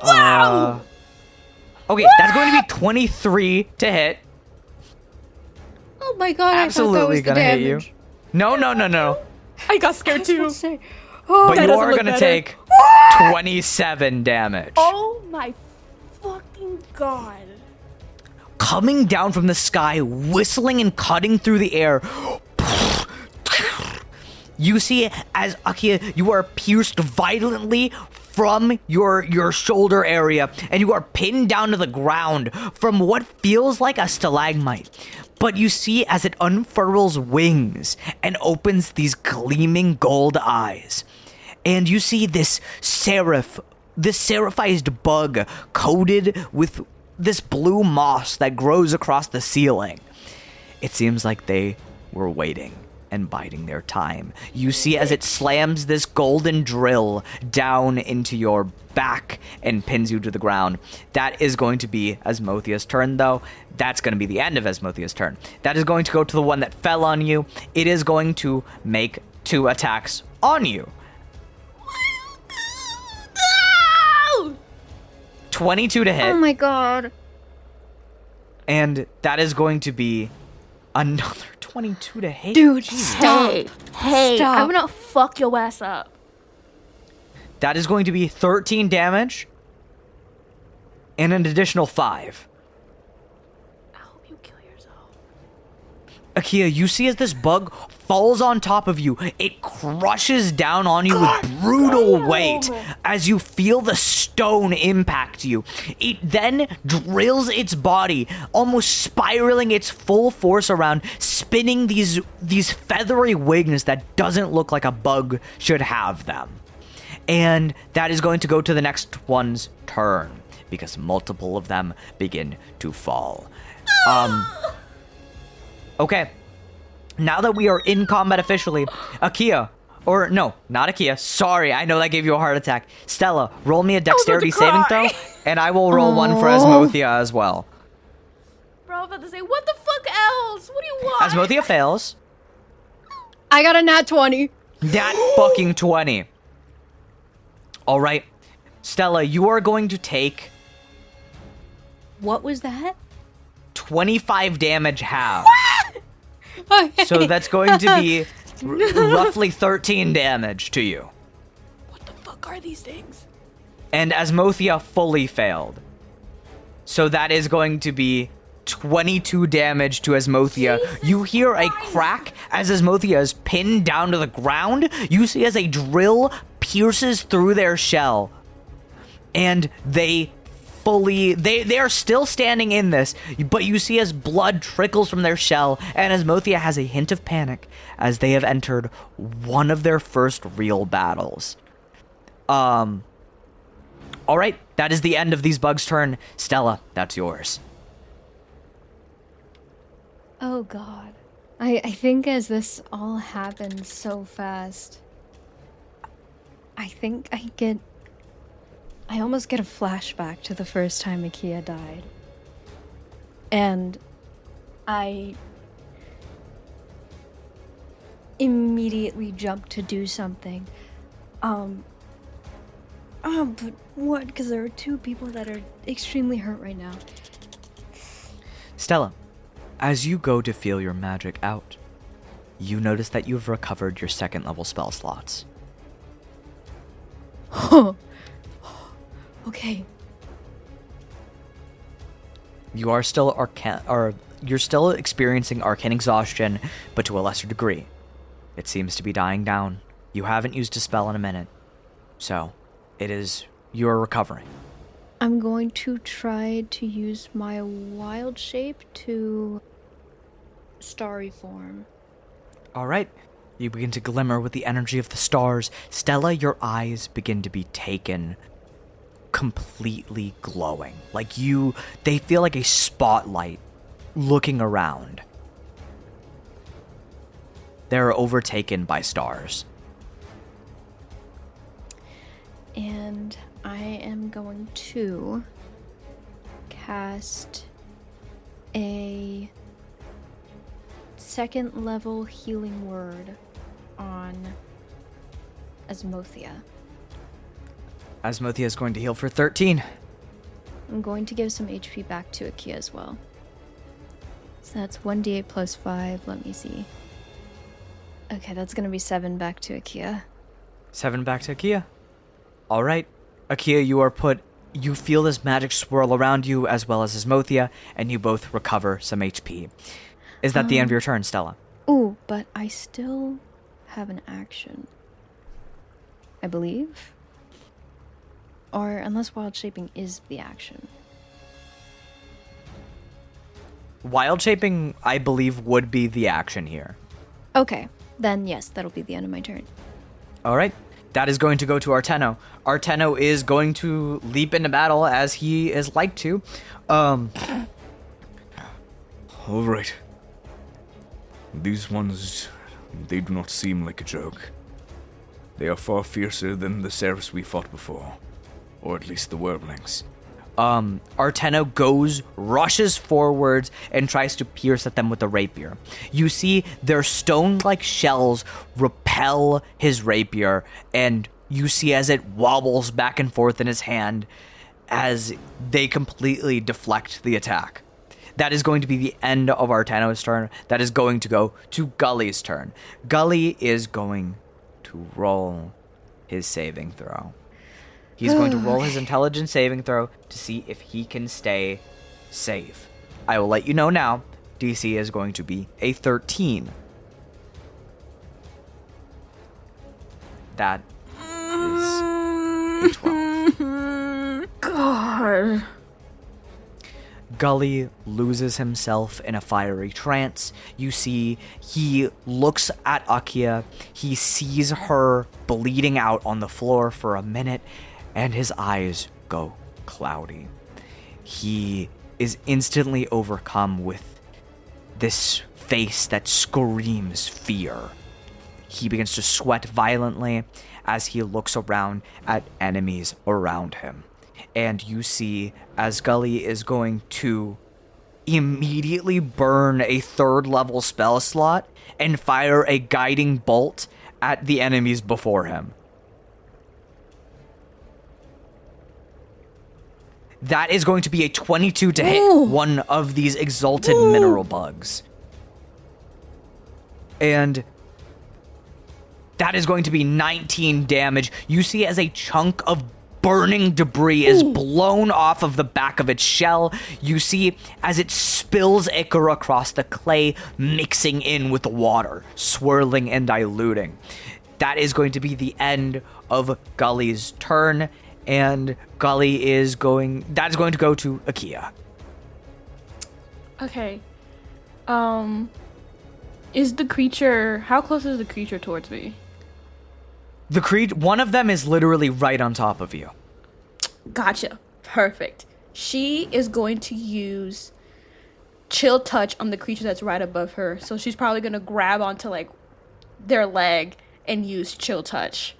Wow! Okay, that's going to be 23 to hit. Oh my god, Absolutely I thought that was the gonna hit you. damage. No. I got scared too. But that you doesn't are look going to better. take 27 damage. Oh my fucking god. Coming down from the sky, whistling and cutting through the air. You see, as Akia, you are pierced violently from your shoulder area, and you are pinned down to the ground from what feels like a stalagmite. But you see as it unfurls wings and opens these gleaming gold eyes. And you see this seraphized bug coated with this blue moss that grows across the ceiling. It seems like they were waiting and biding their time. You see as it slams this golden drill down into your back and pins you to the ground. That is going to be Asmothea's turn, though. That's going to be the end of Asmothea's turn. That is going to go to the one that fell on you. It is going to make 2 attacks on you. 22 to hit. Oh my god. And that is going to be another 22 to hit. Dude, stop. Hey, Stop. I'm gonna fuck your ass up. That is going to be 13 damage and an additional 5. Akia, you see as this bug falls on top of you, it crushes down on you with brutal weight as you feel the stone impact you. It then drills its body, almost spiraling its full force around, spinning these feathery wings that doesn't look like a bug should have them. And that is going to go to the next one's turn, because multiple of them begin to fall. Okay, now that we are in combat officially, Akia, or no, not Akia, sorry, I know that gave you a heart attack. Stella, roll me a dexterity saving throw, and I will roll one for Asmothia as well. Bro, I was about to say, what the fuck else? What do you want? Asmothia fails. I got a nat 20. That fucking 20. All right, Stella, you are going to take What was that? 25 damage half. Okay. So that's going to be roughly 13 damage to you. What the fuck are these things? And Asmothia fully failed. So that is going to be 22 damage to Asmothia. You hear a crack as Asmothia is pinned down to the ground. You see as a drill pierces through their shell. And they are still standing in this, but you see as blood trickles from their shell, and Asmothia has a hint of panic as they have entered one of their first real battles. All right, that is the end of these bugs' turn. Stella, that's yours. Oh god. I think as this all happens so fast, I think I almost get a flashback to the first time Akia died. And I immediately jump to do something. But what? Because there are two people that are extremely hurt right now. Stella, as you go to feel your magic out, you notice that you've recovered your second level spell slots. Okay. You are still you're still experiencing arcane exhaustion, but to a lesser degree. It seems to be dying down. You haven't used a spell in a minute, so you are recovering. I'm going to try to use my wild shape to starry form. All right. You begin to glimmer with the energy of the stars. Stella, your eyes begin to be taken completely glowing. They feel like a spotlight looking around. They're overtaken by stars. And I am going to cast a second level healing word on Asmothia. Asmothia is going to heal for 13. I'm going to give some HP back to Akia as well. So that's 1d8 plus 5. Let me see. Okay, that's going to be 7 back to Akia. 7 back to Akia. All right. Akia, you feel this magic swirl around you as well as Asmothia, and you both recover some HP. Is that the end of your turn, Stella? Ooh, but I still have an action. I believe? Or unless wild shaping is the action. Wild shaping, I believe, would be the action here. Okay, then yes, that'll be the end of my turn. All right. That is going to go to Arteno. Arteno is going to leap into battle as he is like to. All right. These ones, they do not seem like a joke. They are far fiercer than the Seraphs we fought before. Or at least the Wormlings. Arteno rushes forwards and tries to pierce at them with a rapier. You see their stone-like shells repel his rapier, and you see as it wobbles back and forth in his hand as they completely deflect the attack. That is going to be the end of Arteno's turn. That is going to go to Gully's turn. Gully is going to roll his saving throw. He's going to roll his intelligence saving throw to see if he can stay safe. I will let you know now. DC is going to be a 13. That is a 12. God. Gully loses himself in a fiery trance. You see, he looks at Akia. He sees her bleeding out on the floor for a minute, and his eyes go cloudy. He is instantly overcome with this face that screams fear. He begins to sweat violently as he looks around at enemies around him. And you see, as Gully is going to immediately burn a 3rd level spell slot and fire a guiding bolt at the enemies before him. That is going to be a 22 to hit one of these exalted mineral bugs. And that is going to be 19 damage. You see as a chunk of burning debris is blown off of the back of its shell. You see as it spills ichor across the clay, mixing in with the water, swirling and diluting. That is going to be the end of Gully's turn, and Gully is going to go to Akia. Okay. Is the creature... How close is the creature towards me? One of them is literally right on top of you. Gotcha. Perfect. She is going to use Chill Touch on the creature that's right above her. So she's probably going to grab onto, like, their leg and use Chill Touch.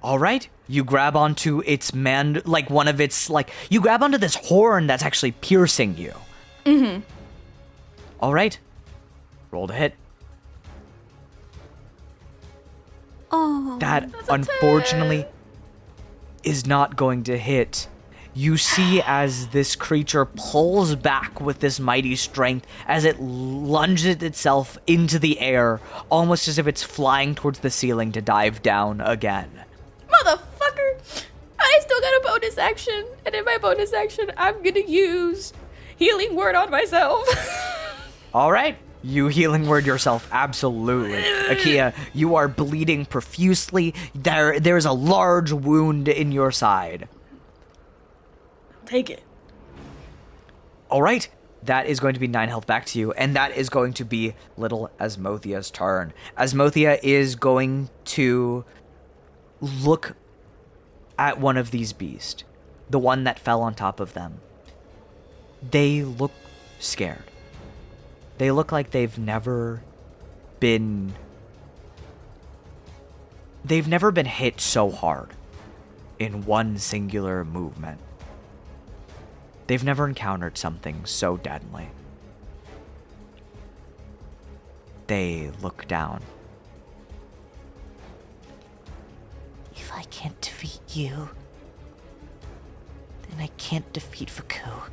All right. You grab onto its you grab onto this horn that's actually piercing you. Mm-hmm. All right. Roll to hit. Oh, that unfortunately is not going to hit. You see as this creature pulls back with this mighty strength as it lunges itself into the air, almost as if it's flying towards the ceiling to dive down again. Motherfucker! I still got a bonus action, and in my bonus action, I'm gonna use Healing Word on myself. All right. You healing word yourself, absolutely. Akia, you are bleeding profusely. There's a large wound in your side. Take it. All right. That is going to be 9 health back to you, and that is going to be little Asmothia's turn. Asmothia is going to look at one of these beasts, the one that fell on top of them. They look scared. They look like they've never been hit so hard in one singular movement. They've never encountered something so deadly. They look down. If I can't defeat you, then I can't defeat Faku.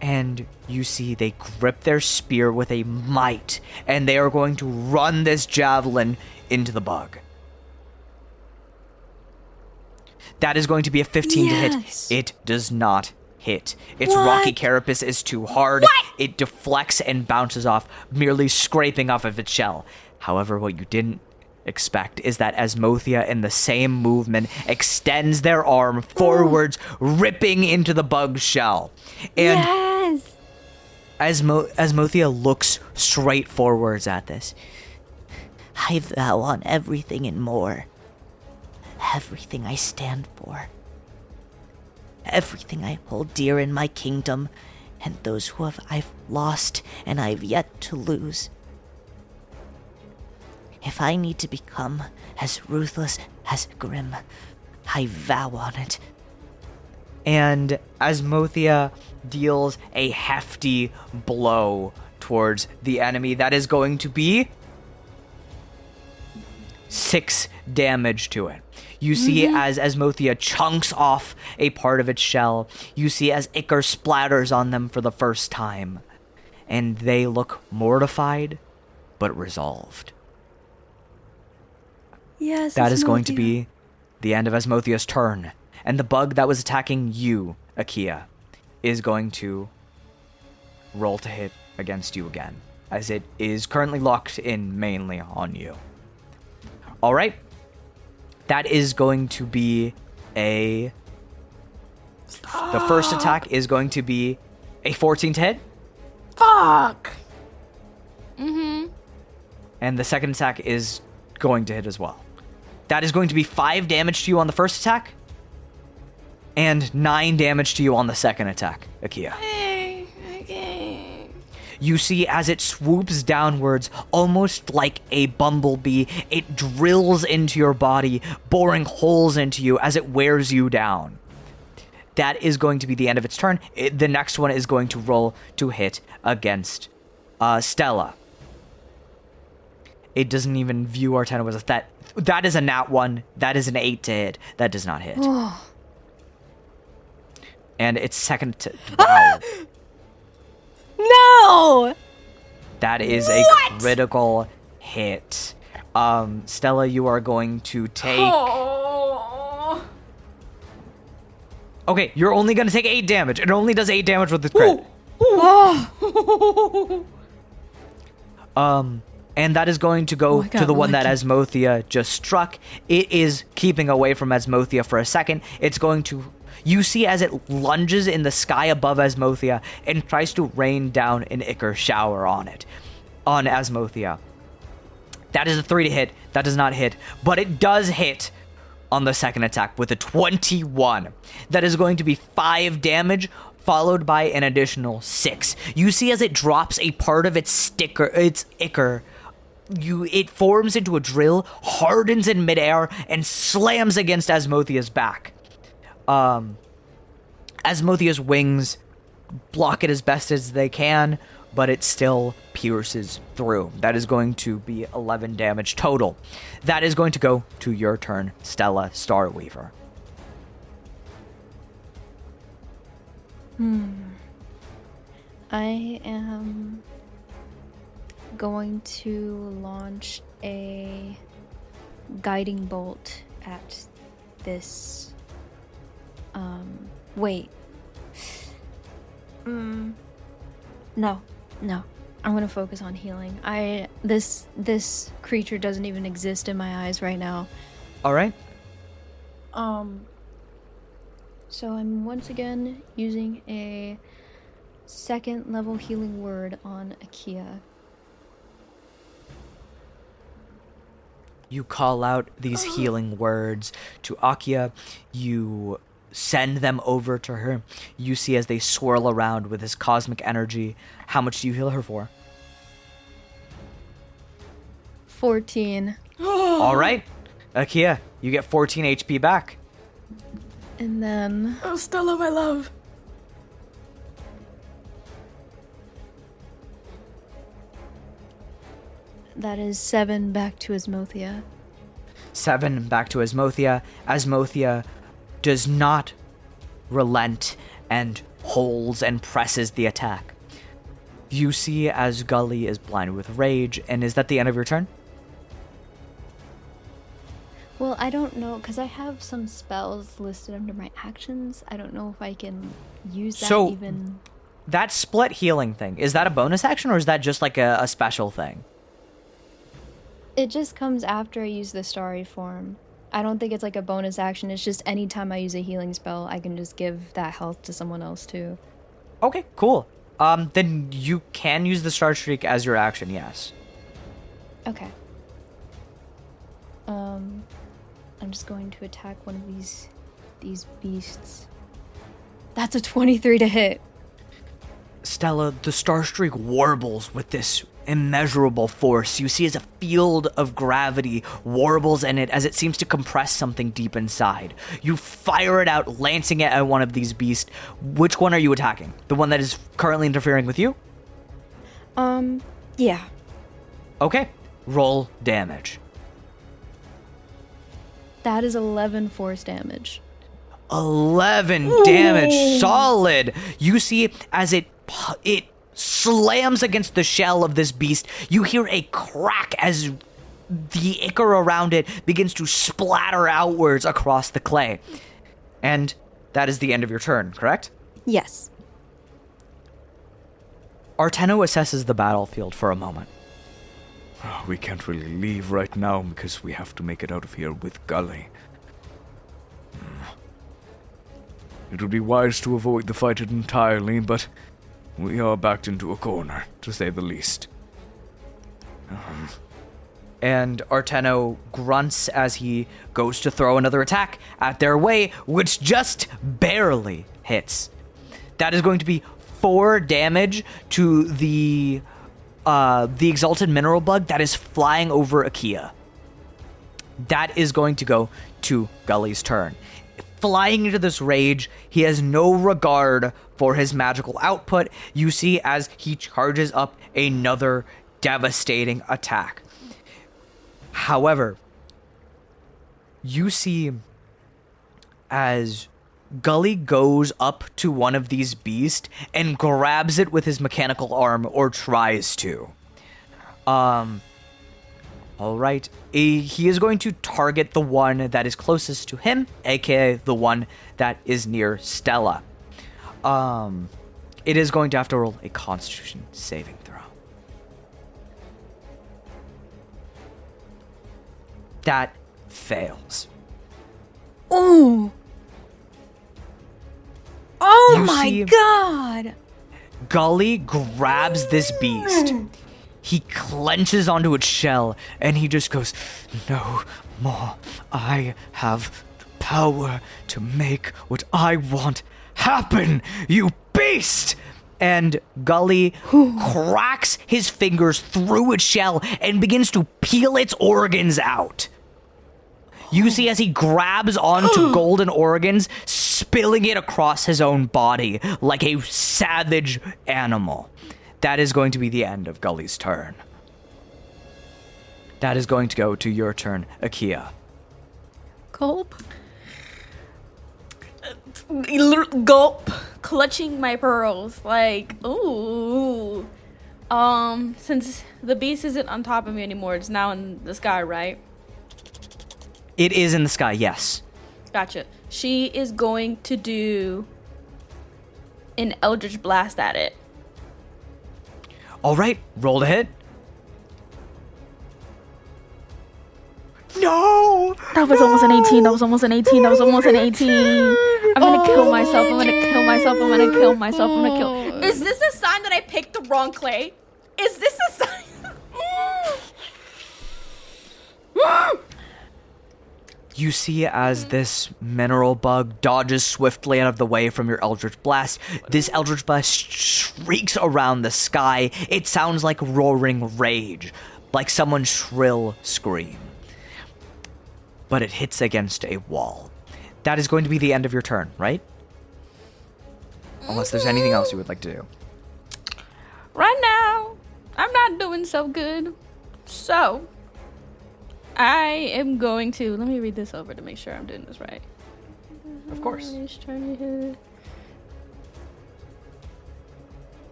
And you see they grip their spear with a might, and they are going to run this javelin into the bug. That is going to be a 15 to hit. It does not hit. Its rocky carapace is too hard. It deflects and bounces off, merely scraping off of its shell. However, what you didn't expect is that Asmothia, in the same movement, extends their arm forwards, ripping into the bug's shell. And Asmothia looks straight forwards at this. I vow on everything and more. Everything I stand for. Everything I hold dear in my kingdom, and those who I've lost and I've yet to lose. If I need to become as ruthless as Grim, I vow on it. And Asmothia deals a hefty blow towards the enemy. That is going to be 6 damage to it. You see as Asmothia chunks off a part of its shell. You see as ichor splatters on them for the first time. And they look mortified, but resolved. Yes, that is going to be the end of Asmothia's turn. And the bug that was attacking you, Akia, is going to roll to hit against you again, as it is currently locked in mainly on you. All right. That is going to be the first attack is going to be a 14 to hit. Fuck! And the second attack is going to hit as well. That is going to be 5 damage to you on the first attack, and 9 damage to you on the second attack, Akia. Okay. You see as it swoops downwards, almost like a bumblebee, it drills into your body, boring holes into you as it wears you down. That is going to be the end of its turn. The next one is going to roll to hit against Stella. It doesn't even view Arteno as a threat. That is a nat 1. That is an 8 to hit. That does not hit. And its second to... Wow. No! That is a critical hit. Stella, you are going to take... Oh. Okay, you're only going to take 8 damage. It only does 8 damage with the crit. And that is going to go to the one that Asmothea just struck. It is keeping away from Asmothea for a second. It's going to... You see as it lunges in the sky above Asmothea and tries to rain down an Ichor shower on Asmothea. That is a 3 to hit. That does not hit. But it does hit on the second attack with a 21. That is going to be 5 damage, followed by an additional 6. You see as it drops a part of its Ichor, it forms into a drill, hardens in midair, and slams against Asmothea's back. Asmothea's wings block it as best as they can, but it still pierces through. That is going to be 11 damage total. That is going to go to your turn, Stella Starweaver. I am going to launch a guiding bolt at this. Wait. No. I'm gonna focus on healing. This creature doesn't even exist in my eyes right now. All right. So I'm once again using a 2nd level healing word on Akia. You call out these healing words to Akia. You send them over to her. You see as they swirl around with this cosmic energy. How much do you heal her for? 14. All right. Akia, you get 14 HP back. And then Oh, Stella, my love. that is 7 back to Asmothea. 7 back to Asmothea. Asmothea does not relent and holds and presses the attack. You see as Gully is blinded with rage, and is that the end of your turn? Well, I don't know, because I have some spells listed under my actions. I don't know if I can use that So- even. That split healing thing, is that a bonus action or is that just like a special thing? It just comes after I use the starry form. I don't think it's like a bonus action. It's just anytime I use a healing spell, I can just give that health to someone else too. Okay, cool. Then you can use the Star Streak as your action, yes. Okay. I'm just going to attack one of these beasts. That's a 23 to hit. Stella, the Star Streak warbles with this immeasurable force. You see as a field of gravity warbles in it as it seems to compress something deep inside. You fire it out, lancing it at one of these beasts. Which one are you attacking? The one that is currently interfering with you? Yeah. Okay, roll damage. That is 11 force damage. 11 damage, solid. You see as it slams against the shell of this beast. You hear a crack as the ichor around it begins to splatter outwards across the clay. And that is the end of your turn, correct? Yes. Arteno assesses the battlefield for a moment. We can't really leave right now because we have to make it out of here with Gully. It would be wise to avoid the fight entirely, but we are backed into a corner, to say the least. And Arteno grunts as he goes to throw another attack at their way, which just barely hits. That is going to be 4 damage to the exalted mineral bug that is flying over Akia. That is going to go to Gully's turn. Flying into this rage, he has no regard for his magical output. You see as he charges up another devastating attack. However, you see as Gully goes up to one of these beasts and grabs it with his mechanical arm, or tries to. Alright, he is going to target the one that is closest to him, aka the one that is near Stella. It is going to have to roll a Constitution saving throw. That fails. Ooh. Oh You my see- god! Gully grabs this beast. He clenches onto its shell and he just goes, "No more. I have the power to make what I want happen, you beast!" And Gully cracks his fingers through its shell and begins to peel its organs out. You see as he grabs onto golden organs, spilling it across his own body like a savage animal. That is going to be the end of Gully's turn. That is going to go to your turn, Akia. Gulp. Gulp. Clutching my pearls. Like, ooh. Since the beast isn't on top of me anymore, it's now in the sky, right? It is in the sky, yes. Gotcha. She is going to do an Eldritch Blast at it. All right, roll to hit. No! That was almost an 18. That was almost an 18. That was almost an 18. I'm gonna kill myself. I'm gonna kill myself. I'm gonna kill myself. I'm gonna kill. Is this a sign that I picked the wrong clay? Is this a sign? You see as this mineral bug dodges swiftly out of the way from your Eldritch Blast. This Eldritch Blast shrieks around the sky. It sounds like roaring rage, like someone's shrill scream. But it hits against a wall. That is going to be the end of your turn, right? Unless there's anything else you would like to do. Right now, I'm not doing so good. So, I am going to... Let me read this over to make sure I'm doing this right. Of course.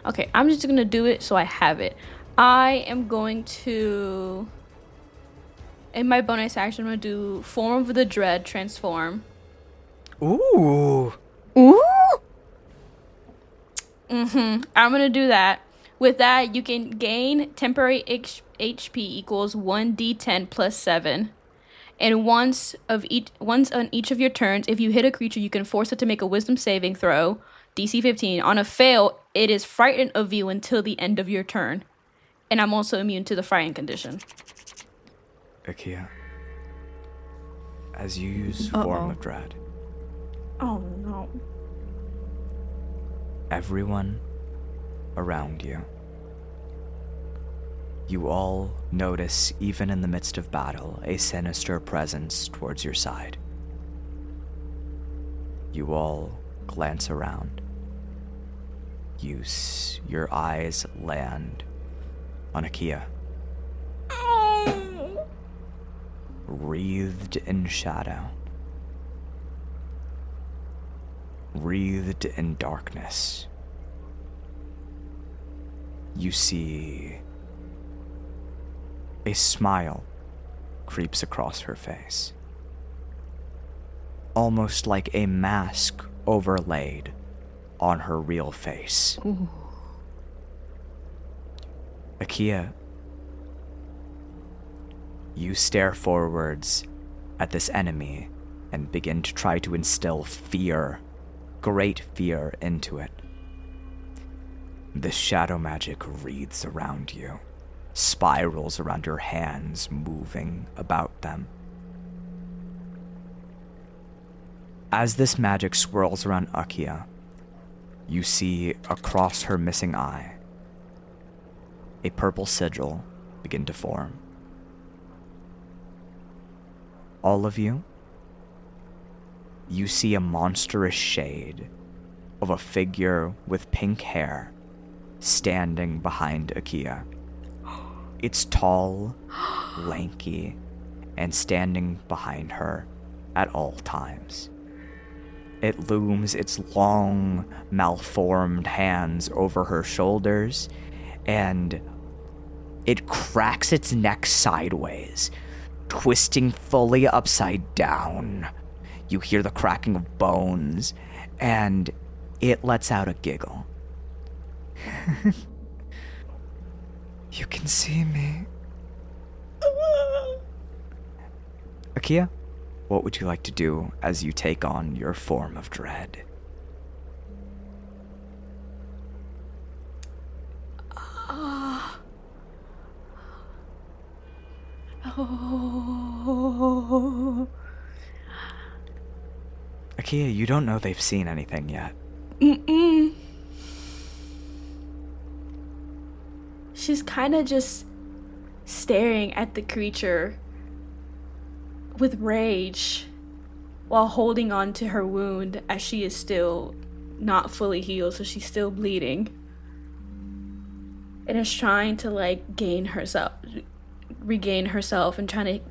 Okay, I'm just going to do it so I have it. I am going to... In my bonus action, I'm going to do Form of the Dread Transform. Ooh. Ooh! I'm going to do that. With that, you can gain temporary HP equals 1d10 plus 7. And once on each of your turns, if you hit a creature, you can force it to make a wisdom saving throw, DC 15. On a fail, it is frightened of you until the end of your turn. And I'm also immune to the frightened condition. Akia, as you use Form of Dread, Oh no. Everyone around you. You all notice, even in the midst of battle, a sinister presence towards your side. You all glance around. Your eyes land on Akia. Wreathed in shadow. Wreathed in darkness. You see a smile creeps across her face. Almost like a mask overlaid on her real face. Ooh. Akia, you stare forwards at this enemy and begin to try to instill fear, great fear, into it. This shadow magic wreaths around you, spirals around your hands, moving about them. As this magic swirls around Akia, you see across her missing eye a purple sigil begin to form. All of you, you see a monstrous shade of a figure with pink hair standing behind Akia. It's tall, lanky, and standing behind her at all times. It looms its long, malformed hands over her shoulders, and it cracks its neck sideways, twisting fully upside down. You hear the cracking of bones, and it lets out a giggle. You can see me. Akia, what would you like to do as you take on your form of dread? Oh. Akia, you don't know they've seen anything yet. Mm-mm. She's kind of just staring at the creature with rage while holding on to her wound as she is still not fully healed, so she's still bleeding. And is trying to regain herself and trying to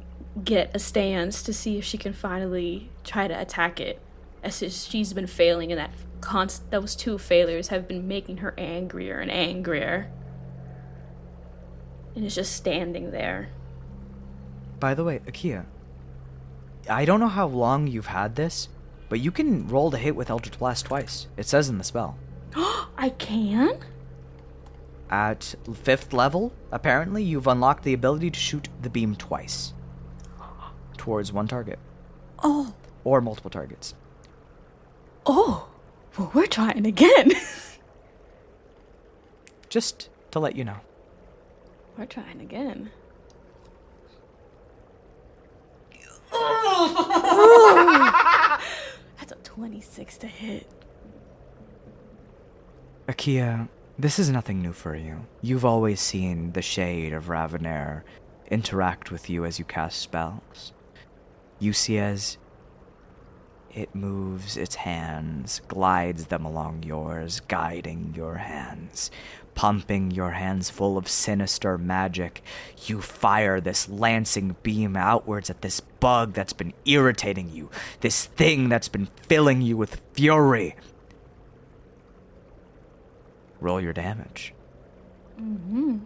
get a stance to see if she can finally try to attack it. As she's been failing, and those two failures have been making her angrier and angrier. And is just standing there. By the way, Akia, I don't know how long you've had this, but you can roll to hit with Eldritch Blast twice. It says in the spell. I can? At 5th level, apparently, you've unlocked the ability to shoot the beam twice. Towards one target. Oh. Or multiple targets. Oh, well, we're trying again. Just to let you know. We're trying again. That's a 26 to hit. Akia, this is nothing new for you. You've always seen the shade of Ravenair interact with you as you cast spells. You see as it moves its hands, glides them along yours, guiding your hands, pumping your hands full of sinister magic. You fire this lancing beam outwards at this bug that's been irritating you, this thing that's been filling you with fury. Roll your damage. Mm-hmm.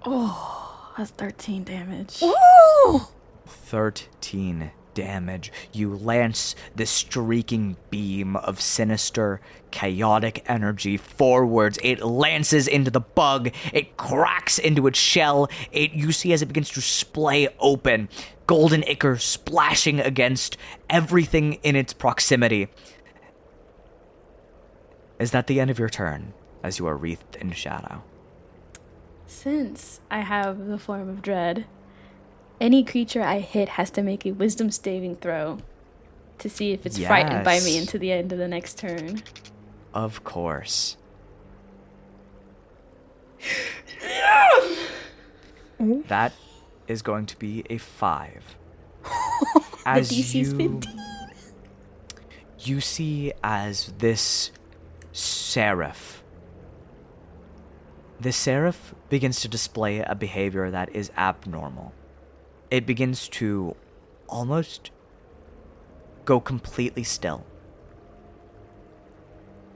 Oh, that's 13 damage. Ooh. 13 damage. You lance the streaking beam of sinister, chaotic energy forwards. It lances into the bug. It cracks into its shell. You see as it begins to splay open, golden ichor splashing against everything in its proximity. Is that the end of your turn, as you are wreathed in shadow? Since I have the form of dread, any creature I hit has to make a wisdom saving throw to see if it's frightened by me into the end of the next turn. Of course. That is going to be a 5. As the DC's 15. You see as this Seraph begins to display a behavior that is abnormal. It begins to almost go completely still.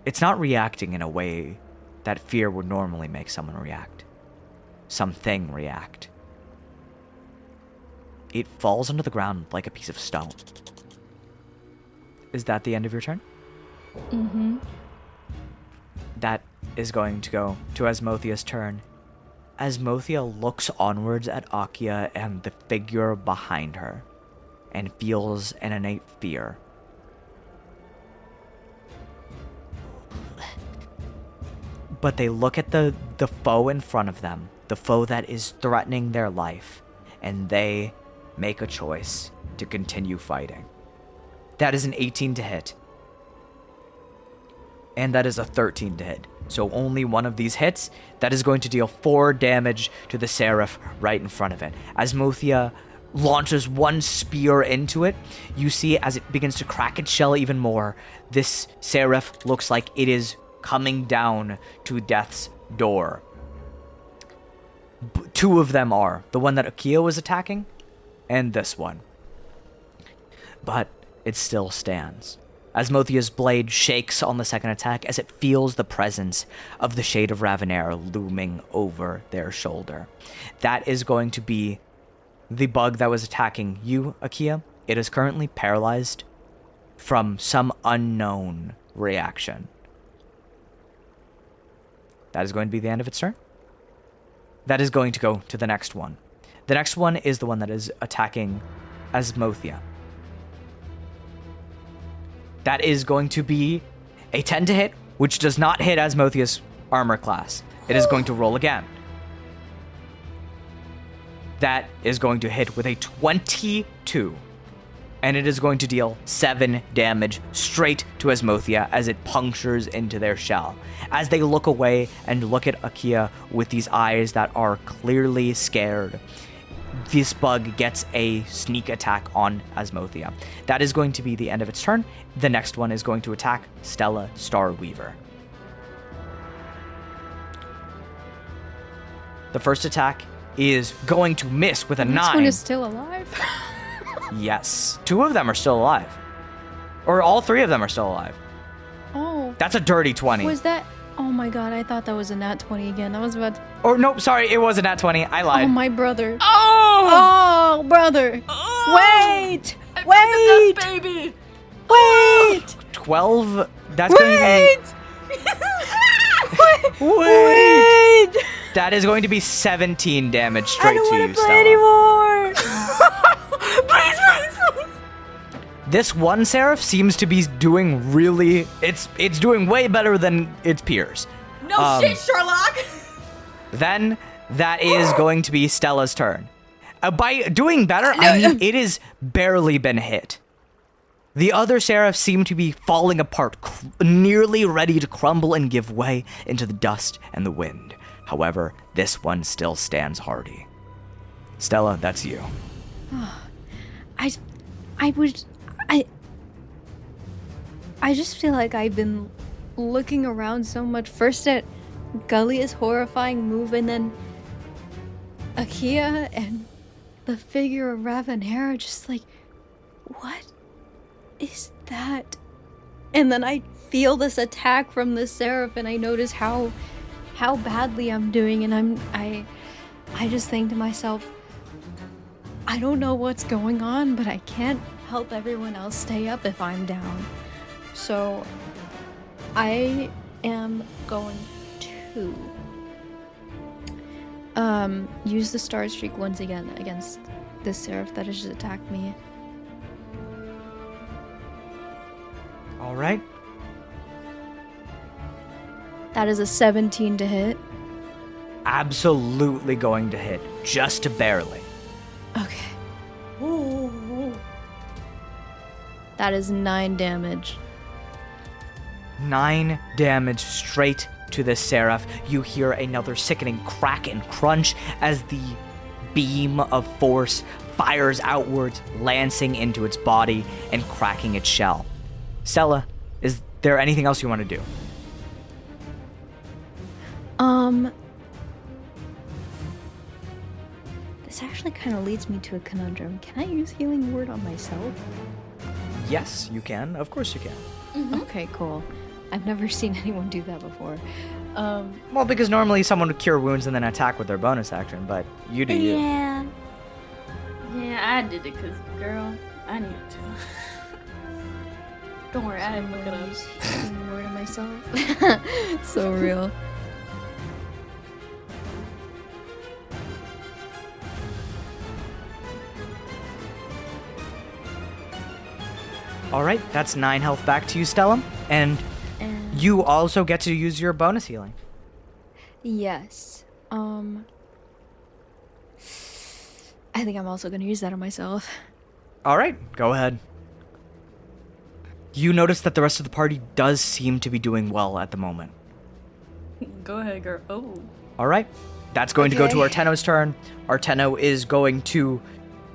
It's not reacting in a way that fear would normally make someone react. Something react. It falls onto the ground like a piece of stone. Is that the end of your turn? Mm-hmm. That is going to go to Asmothia's turn. Asmothia looks onwards at Akia and the figure behind her and feels an innate fear. But they look at the foe in front of them, the foe that is threatening their life, and they make a choice to continue fighting. That is an 18 to hit. And that is a 13 to hit. So only one of these hits, that is going to deal 4 damage to the Seraph right in front of it. Asmothia launches one spear into it. You see as it begins to crack its shell even more, this Seraph looks like it is coming down to death's door. 2 of them are. The one that Akia was attacking, and this one. But it still stands. Asmothia's blade shakes on the second attack as it feels the presence of the Shade of Ravanair looming over their shoulder. That is going to be the bug that was attacking you, Akia. It is currently paralyzed from some unknown reaction. That is going to be the end of its turn. That is going to go to the next one. The next one is the one that is attacking Asmothia. That is going to be a 10 to hit, which does not hit Asmothia's armor class. It is going to roll again. That is going to hit with a 22. And it is going to deal 7 damage straight to Asmothia as it punctures into their shell. As they look away and look at Akia with these eyes that are clearly scared, this bug gets a sneak attack on Asmothia. That is going to be the end of its turn. The next one is going to attack Stella Starweaver. The first attack is going to miss with a 9. This one is still alive? Yes. 2 of them are still alive. Or all 3 of them are still alive. Oh. That's a dirty 20. Was that... Oh my god, I thought that was a nat 20 again. I was about to... Or nope, sorry, it was a nat 20. I lied. Oh, my brother. Oh! Oh, brother. Wait! Wait! Baby! Wait! 12. That's going to Wait! be... Wait! That is going to be 17 damage I straight don't to want you, to play Stella. anymore! Please. This one Seraph seems to be doing really... It's doing way better than its peers. No shit, Sherlock! Then that is going to be Stella's turn. By doing better, I mean it has barely been hit. The other Seraphs seem to be falling apart, nearly ready to crumble and give way into the dust and the wind. However, this one still stands hardy. Stella, that's you. I just feel like I've been looking around so much. First at Gully's horrifying move, and then Akia and the figure of Ravanair, just like, what is that? And then I feel this attack from the Seraph, and I notice how badly I'm doing, and I just think to myself, I don't know what's going on, but I can't help everyone else stay up if I'm down. So I am going to use the Star Streak once again against this Seraph that has just attacked me. All right. That is a 17 to hit. Absolutely going to hit, just barely. Okay. That is 9 damage. 9 damage straight to the Seraph. You hear another sickening crack and crunch as the beam of force fires outwards, lancing into its body and cracking its shell. Stella, is there anything else you want to do? This actually kind of leads me to a conundrum. Can I use Healing Word on myself? Yes, you can. Of course you can. Okay, cool. I've never seen anyone do that before. Well, because normally someone would cure wounds and then attack with their bonus action, but you do you. Yeah, I did it because, girl, I needed to. Don't worry, I didn't look it up. Healing word of myself. So real. All right, that's 9 health back to you, Stella. And And you also get to use your bonus healing. yes. I think I'm also gonna use that on myself. All right, go ahead. You notice that the rest of the party does seem to be doing well at the moment. Go ahead, girl. Oh. All right, that's going to go to Okay. Arteno's turn. Arteno is going to...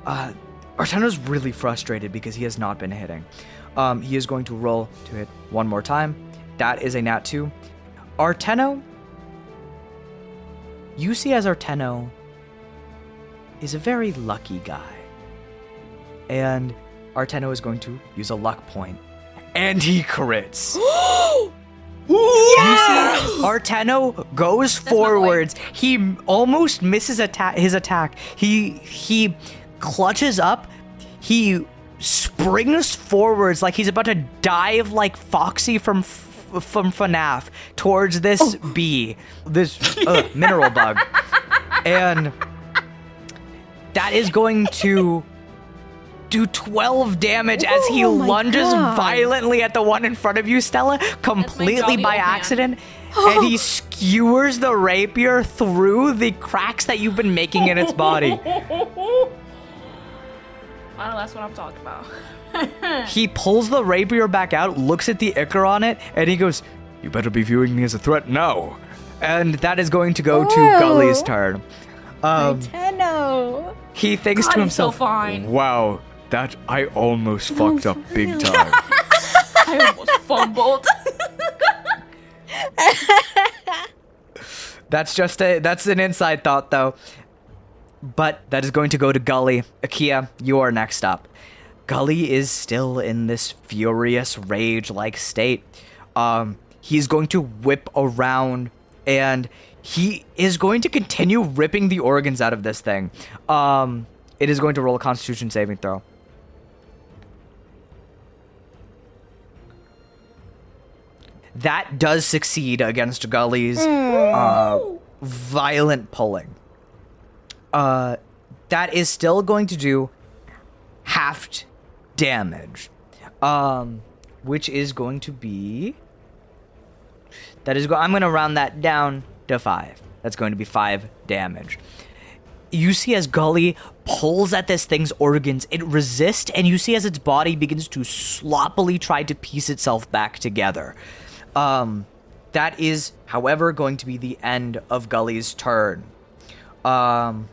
Arteno's really frustrated because he has not been hitting. He is going to roll to hit one more time. That is a nat 2. Arteno... You see as Arteno is a very lucky guy. And Arteno is going to use a luck point. And he crits. You see, Arteno goes forwards. He almost misses his attack. He clutches up. He springs forwards like he's about to dive like Foxy from FNAF towards this bee, this mineral bug, and that is going to do 12 damage as he Oh my lunges God. violently at the one in front of you, Stella, completely jolly by old man. accident, and he skewers the rapier through the cracks that you've been making in its body. I know that's what I'm talking about. He pulls the rapier back out, looks at the ichor on it, and he goes, "You better be viewing me as a threat now." And that is going to go to Oh. Gully's turn. Tenno. He thinks God, to he's so himself, fine. Wow, that I almost fucked up big time. I almost fumbled. that's an inside thought, though. But that is going to go to Gully. Akia, you are next up. Gully is still in this furious rage-like state. He's going to whip around, and he is going to continue ripping the organs out of this thing. It is going to roll a Constitution saving throw. That does succeed against Gully's violent pulling. That is still going to do halved damage, which is going to be... I'm going to round that down to 5. That's going to be 5 damage. You see as Gully pulls at this thing's organs, it resists, and you see as its body begins to sloppily try to piece itself back together. That is, however, going to be the end of Gully's turn. Nope,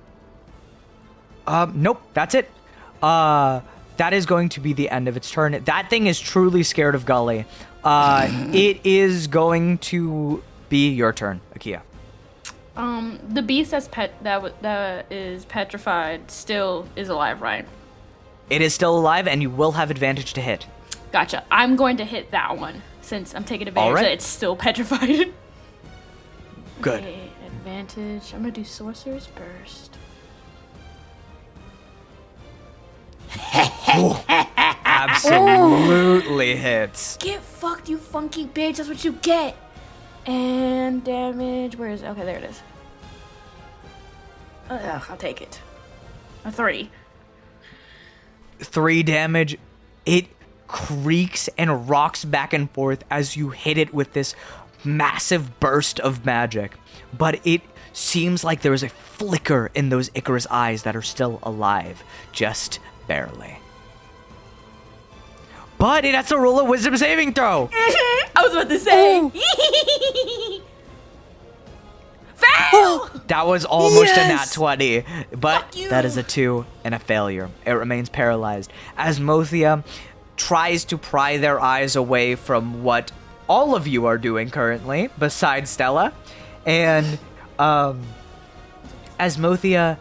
that's it. That is going to be the end of its turn. That thing is truly scared of Gully. It is going to be your turn, Akia. The beast that is petrified still is alive, right? It is still alive, and you will have advantage to hit. Gotcha. I'm going to hit that one since I'm taking advantage Alright. that it's still petrified. Good. Okay, advantage. I'm gonna do Sorcerer's Burst. Absolutely hits. Get fucked, you funky bitch. That's what you get. And damage. Where is it? Okay, there it is. I'll take it. A 3. 3 damage. It creaks and rocks back and forth as you hit it with this massive burst of magic. But it seems like there is a flicker in those Icarus eyes that are still alive. Just barely. But it has to roll a wisdom saving throw. I was about to say. Fail! That was almost a nat Yes! 20, but Fuck you. that is a 2 and a failure. It remains paralyzed. Asmothia tries to pry their eyes away from what all of you are doing currently, besides Stella, and Asmothia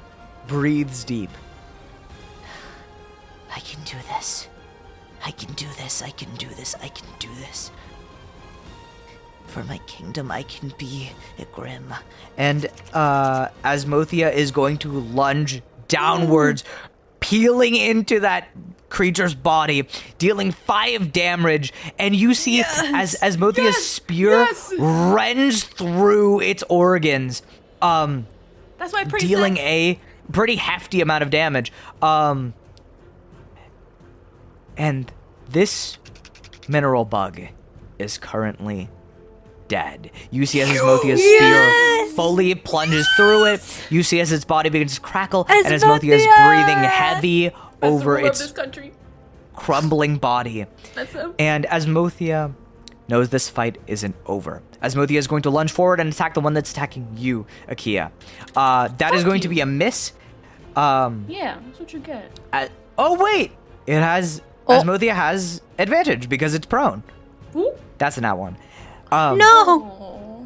breathes deep. I can do this. I can do this. I can do this. I can do this. For my kingdom, I can be grim. And Asmothia is going to lunge downwards, peeling into that creature's body, dealing 5 damage, and you see as Mothia's spear rends through its organs, That's my princess. dealing a pretty hefty amount of damage. And this mineral bug is currently dead. You see as Mothia's spear fully plunges through it. You see as its body begins to crackle, and as Mothia's breathing heavy over its this country. crumbling body. That's him. And as Mothia knows this fight isn't over, as Mothia is going to lunge forward and attack the one that's attacking you, Akia. That is going to be a miss. Yeah, that's what you get. Oh wait, it has as Mothia has advantage because it's prone. Ooh. That's a nat one. No! Aw.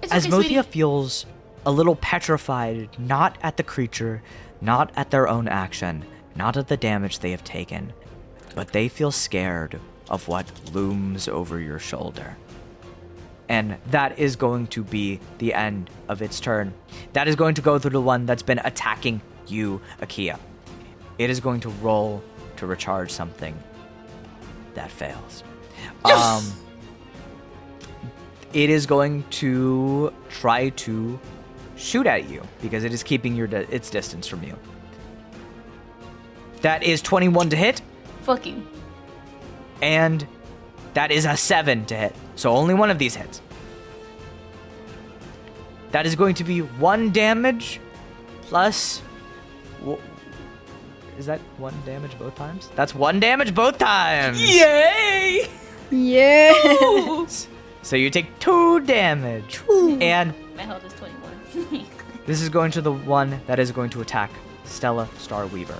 It's As okay, Mothia sweetie. feels a little petrified, not at the creature, not at their own action, not at the damage they have taken, but they feel scared of what looms over your shoulder. And that is going to be the end of its turn. That is going to go through the one that's been attacking you, Akia. It is going to roll to recharge something that fails. It is going to try to shoot at you because it is keeping its distance from you. That is 21 to hit, Fuck you. and that is a 7 to hit. So only one of these hits. That is going to be 1 damage plus... Is that 1 damage both times? That's 1 damage both times! Yay! Yes. So you take 2 damage. And My health is 21. this is going to the one that is going to attack Stella Starweaver.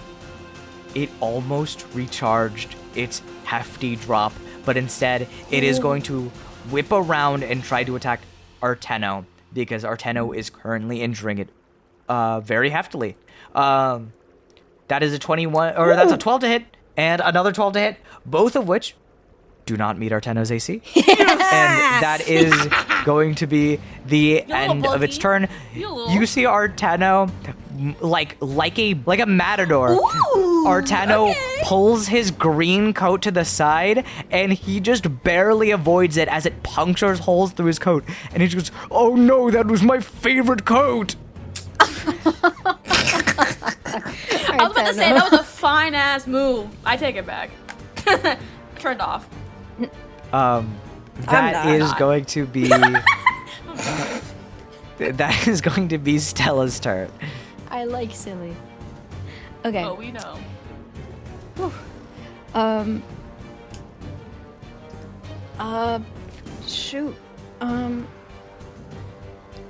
It almost recharged its hefty drop, but instead it is going to whip around and try to attack Arteno, because Arteno is currently injuring it very heftily. That is a 21, or that's a 12 to hit, and another 12 to hit, both of which do not meet Arteno's AC. And that is going to be the end of its turn. You see Arteno like a matador. Arteno pulls his green coat to the side, and he just barely avoids it as it punctures holes through his coat. And he just goes, "Oh no, that was my favorite coat!" I was about to say, that was a fine ass move. I take it back. Turned off. That is going to be that is going to be Stella's turn. I like silly. Okay. Oh, we know. Shoot.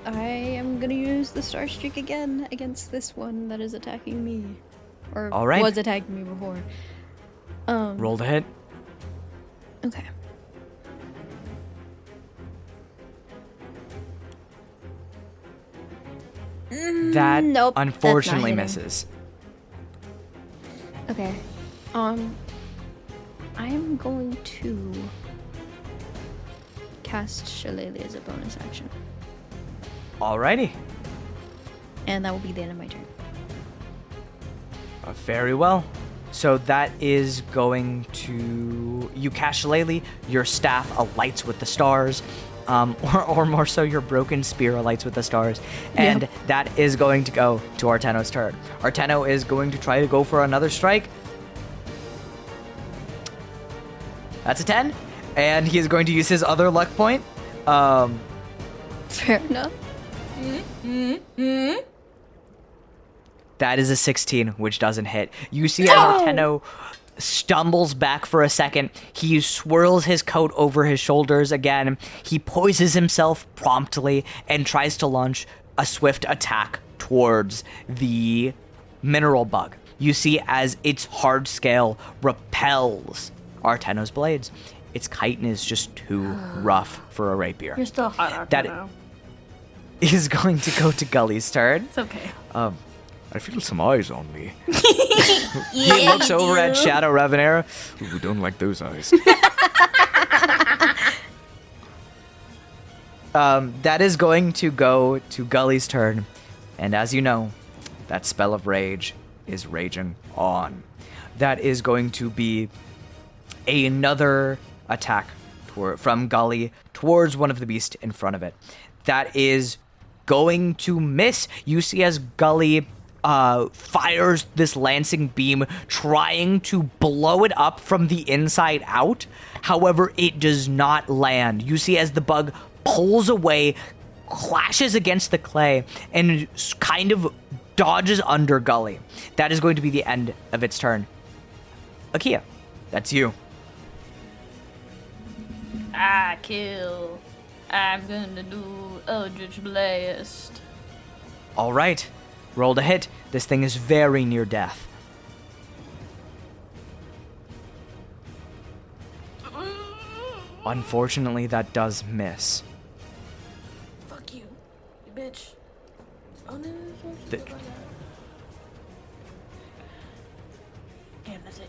I am gonna use the Star Streak again against this one that is attacking me. Or All right. was attacking me before. Roll to hit. Okay. That Nope, that's not unfortunately hitting. misses. Okay. I am going to cast Shillelagh as a bonus action. Alrighty. And that will be the end of my turn. Very well. So that is going to... You cast Shillelagh, your staff alights with the stars, or more so your broken spear alights with the stars, and that is going to go to Arteno's turn. Arteno is going to try to go for another strike. That's a 10, and he is going to use his other luck point. Fair enough. That is a 16, which doesn't hit. You see as Arteno stumbles back for a second. He swirls his coat over his shoulders again. He poises himself promptly and tries to launch a swift attack towards the mineral bug. You see as its hard scale repels Arteno's blades. Its chitin is just too rough for a rapier. You're still hot, That Arteno. is going to go to Gully's turn. It's okay. I feel some eyes on me. He looks over at Shadow Revenera. Ooh, don't like those eyes. That is going to go to Gully's turn. And as you know, that spell of rage is raging on. That is going to be another attack from Gully towards one of the beasts in front of it. That is going to miss. You see as Gully fires this lancing beam, trying to blow it up from the inside out. However, it does not land. You see as the bug pulls away, clashes against the clay, and kind of dodges under Gully. That is going to be the end of its turn. Akia, that's you. I kill. I'm gonna do Eldritch Blast. All right. Roll to hit. This thing is very near death. Unfortunately, that does miss. Fuck you, you bitch. Oh no, The- damn, that's it.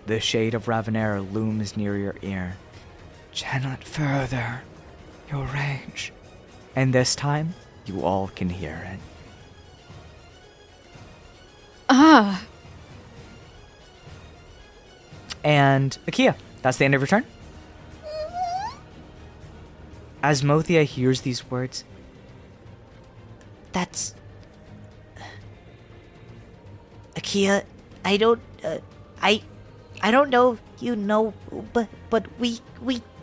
The shade of Ravenera looms near your ear. Channel it further. Your rage. And this time, you all can hear it. Ah! And Akia, that's the end of your turn. As Mothia hears these words, That's... Akia, I don't know, you know, but we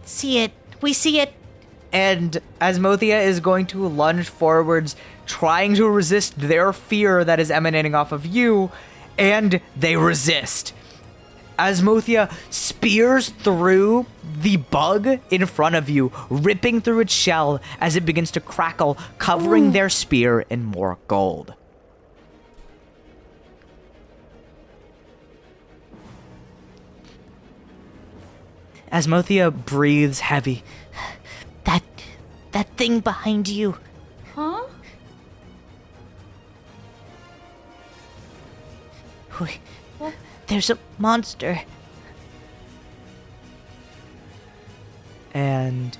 see it. We see it. and as Mothia is going to lunge forwards, trying to resist their fear that is emanating off of you, and they resist. As Mothia spears through the bug in front of you, ripping through its shell as it begins to crackle, covering their spear in more gold. As Mothia breathes heavy, That thing behind you. Huh? There's a monster. and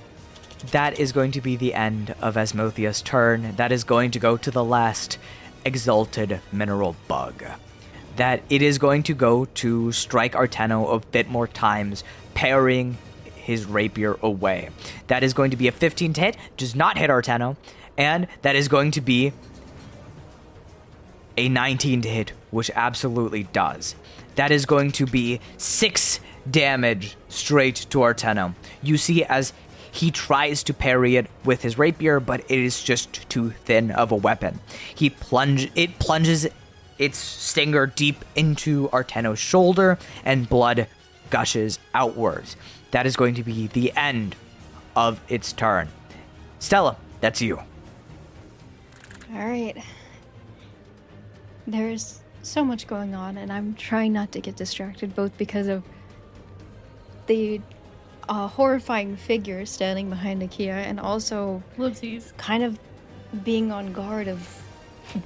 that is going to be the end of Asmothia's turn. That is going to go to the last exalted mineral bug. That it is going to go to strike Arteno a bit more times, parrying his rapier away. That is going to be a 15 to hit, does not hit Arteno, and that is going to be a 19 to hit, which absolutely does. That is going to be 6 damage straight to Arteno. You see as he tries to parry it with his rapier, but it is just too thin of a weapon. It plunges its stinger deep into Arteno's shoulder, and blood gushes outwards. That is going to be the end of its turn. Stella, that's you. All right. There's so much going on, and I'm trying not to get distracted, both because of the horrifying figure standing behind Akia, and also Whoopsies. kind of being on guard of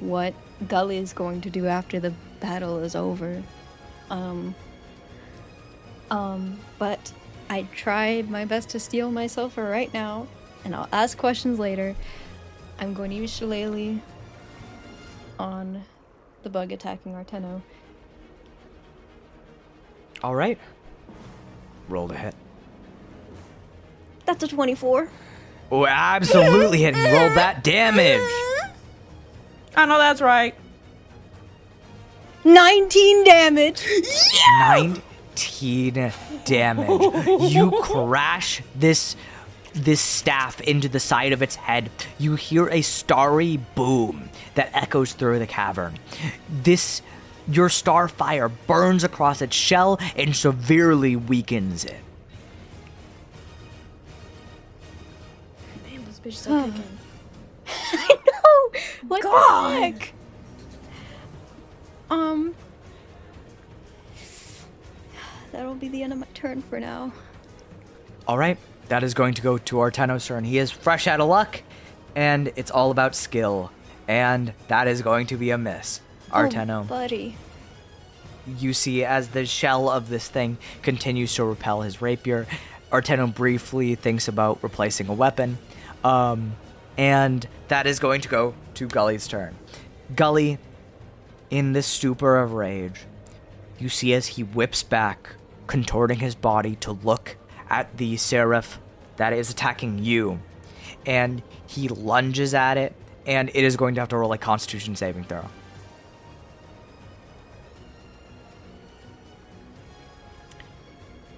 what Gully is going to do after the battle is over. But I tried my best to steel myself for right now, and I'll ask questions later. I'm going to use Shillelagh on the bug attacking Arteno. All right. Roll to hit. That's a 24. Oh, absolutely hit and roll that damage. I know that's right. 19 damage! 19 damage. You crash this staff into the side of its head. You hear a starry boom that echoes through the cavern. Your star fire burns across its shell and severely weakens it. Damn, this bitch still kicking. I know! What the heck? That'll be the end of my turn for now. All right, that is going to go to Arteno's turn. He is fresh out of luck, and it's all about skill. And that is going to be a miss. Arteno. Oh, buddy. You see as the shell of this thing continues to repel his rapier, Arteno briefly thinks about replacing a weapon, and that is going to go to Gully's turn. Gully, in this stupor of rage, you see as he whips back, contorting his body to look at the Seraph that is attacking you. And he lunges at it, and it is going to have to roll a Constitution saving throw.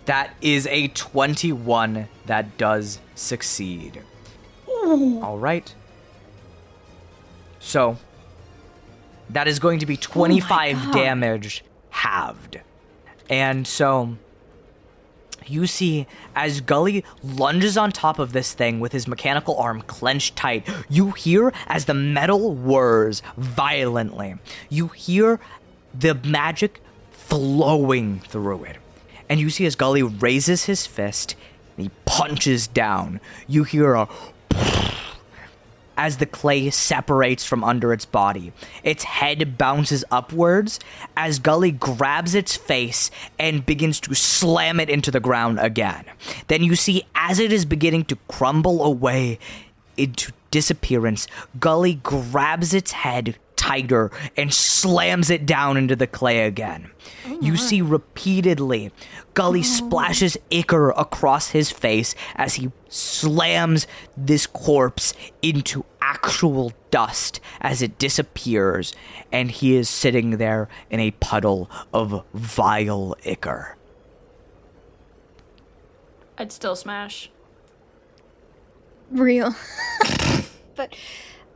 That is a 21 that does succeed. All right. So, that is going to be 25 damage halved. And so, you see, as Gully lunges on top of this thing with his mechanical arm clenched tight, you hear as the metal whirs violently. You hear the magic flowing through it. And you see as Gully raises his fist, and he punches down. You hear a as the clay separates from under its body. Its head bounces upwards as Gully grabs its face and begins to slam it into the ground again. Then you see as it is beginning to crumble away into disappearance, Gully grabs its head tighter and slams it down into the clay again. You see repeatedly Gully splashes ichor across his face as he slams this corpse into actual dust as it disappears, and he is sitting there in a puddle of vile ichor. I'd still smash. Real. But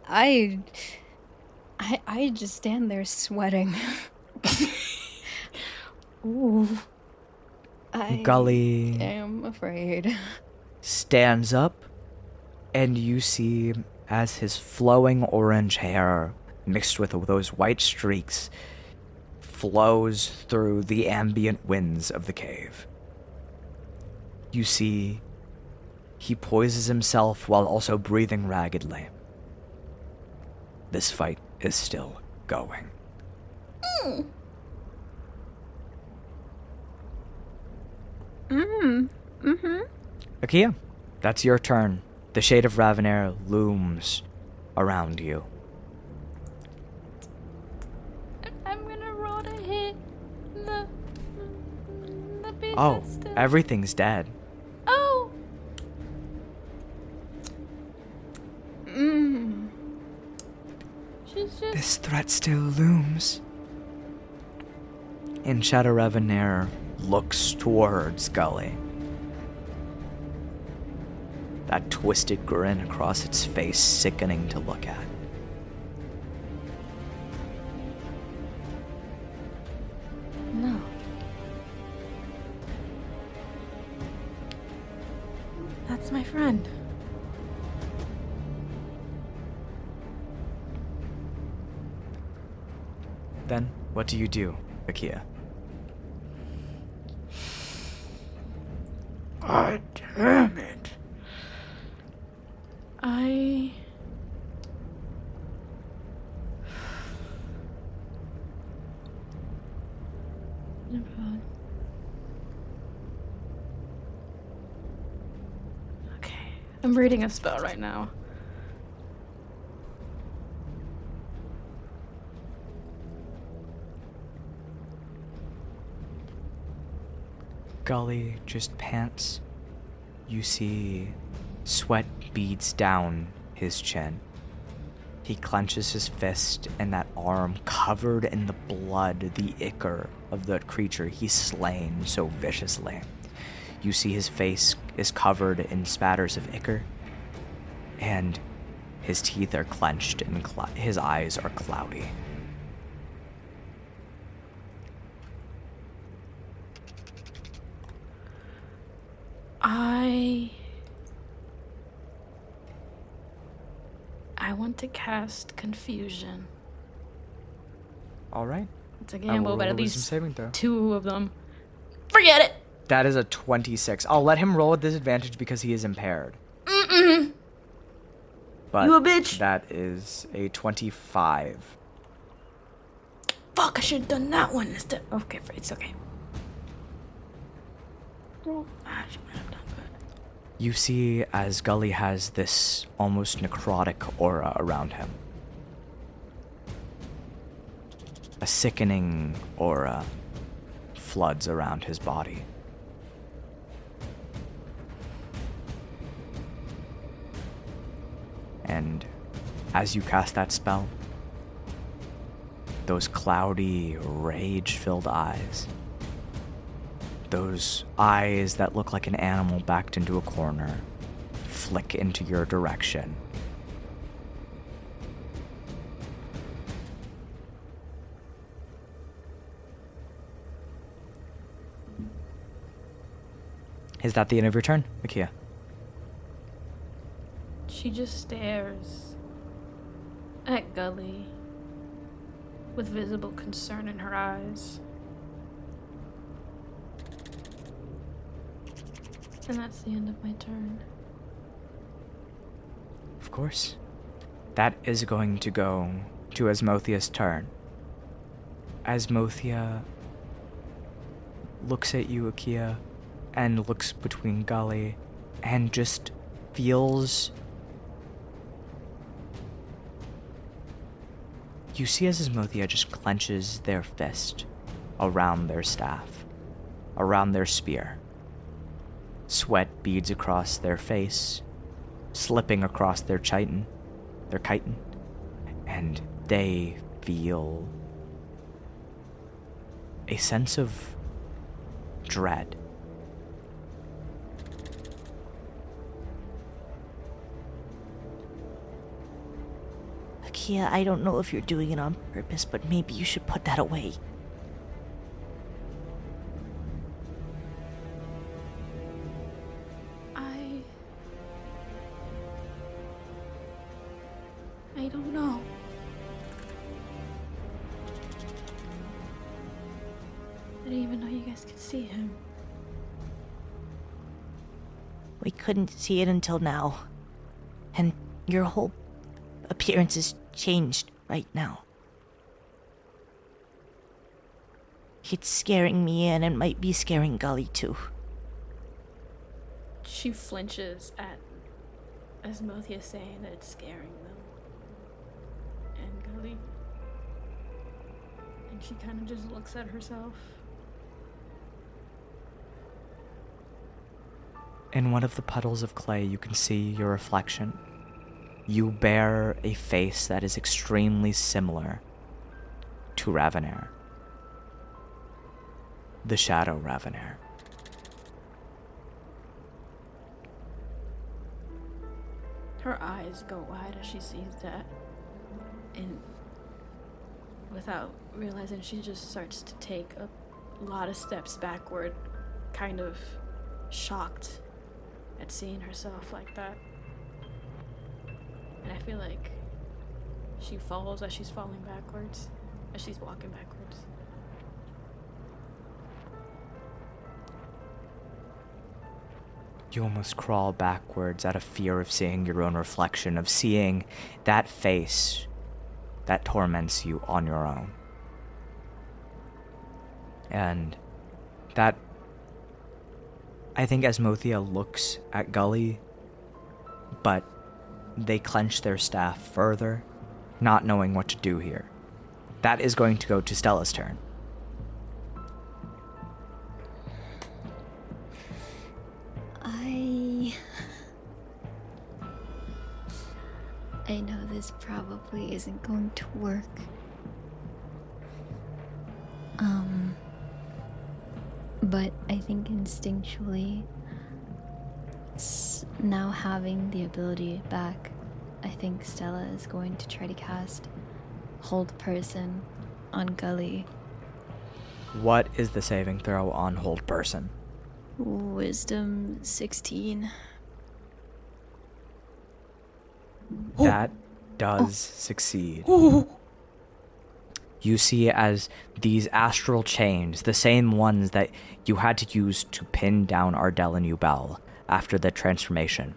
I just stand there sweating. Ooh. Gully am afraid. stands up, and you see as his flowing orange hair mixed with those white streaks flows through the ambient winds of the cave. You see he poises himself while also breathing raggedly. This fight is still going. Akia, that's your turn. The shade of Ravanair looms around you. I'm gonna roll to hit the beast. Oh, everything's dead. Oh! She's just... This threat still looms. And Shadow Ravanair looks towards Gully. That twisted grin across its face, sickening to look at. No. That's my friend. Then, what do you do, Akia? God damn it. Okay, I'm reading a spell right now. Gully just pants. You see sweat beads down his chin. He clenches his fist, and that arm covered in the blood, the ichor of the creature he's slain so viciously. You see his face is covered in spatters of ichor, and his teeth are clenched and his eyes are cloudy. I want to cast Confusion. All right. It's a gamble, but at wisdom least saving throw. 2 of them. Forget it! That is a 26. I'll let him roll with disadvantage because he is impaired. But You a bitch. that is a 25. Fuck, I should have done that one instead. Okay, it's okay. I should have done good. You see as Gully has this almost necrotic aura around him. A sickening aura floods around his body. And as you cast that spell, those cloudy, rage-filled eyes, those eyes that look like an animal backed into a corner, flick into your direction. Is that the end of your turn, Makia? She just stares at Gully with visible concern in her eyes. And that's the end of my turn. Of course. That is going to go to Asmothia's turn. Asmothia looks at you, Akia, and looks between Gully and just feels... You see as Asmothia just clenches their fist around their staff, around their spear. Sweat beads across their face, slipping across their chitin, and they feel a sense of dread. Akia, I don't know if you're doing it on purpose, but maybe you should put that away. I don't know. I didn't even know you guys could see him. We couldn't see it until now. And your whole appearance is changed right now. It's scaring me, and it might be scaring Gully too. She flinches at Asmothia saying that it's scaring them. And Gully. And she kind of just looks at herself. In one of the puddles of clay, you can see your reflection. You bear a face that is extremely similar to Ravanair. The Shadow Ravanair. Her eyes go wide as she sees that. And without realizing, she just starts to take a lot of steps backward, kind of shocked at seeing herself like that. And I feel like she falls as she's falling backwards, as she's walking backwards. You almost crawl backwards out of fear of seeing your own reflection, of seeing that face that torments you on your own. And that, I think Asmothia looks at Gully, but they clench their staff further, not knowing what to do here. That is going to go to Stella's turn. I know this probably isn't going to work. But I think instinctually, now having the ability back, I think Stella is going to try to cast Hold Person on Gully. What is the saving throw on Hold Person? Wisdom 16. That does succeed. You see as these astral chains, the same ones that you had to use to pin down Ardell and Ubel after the transformation,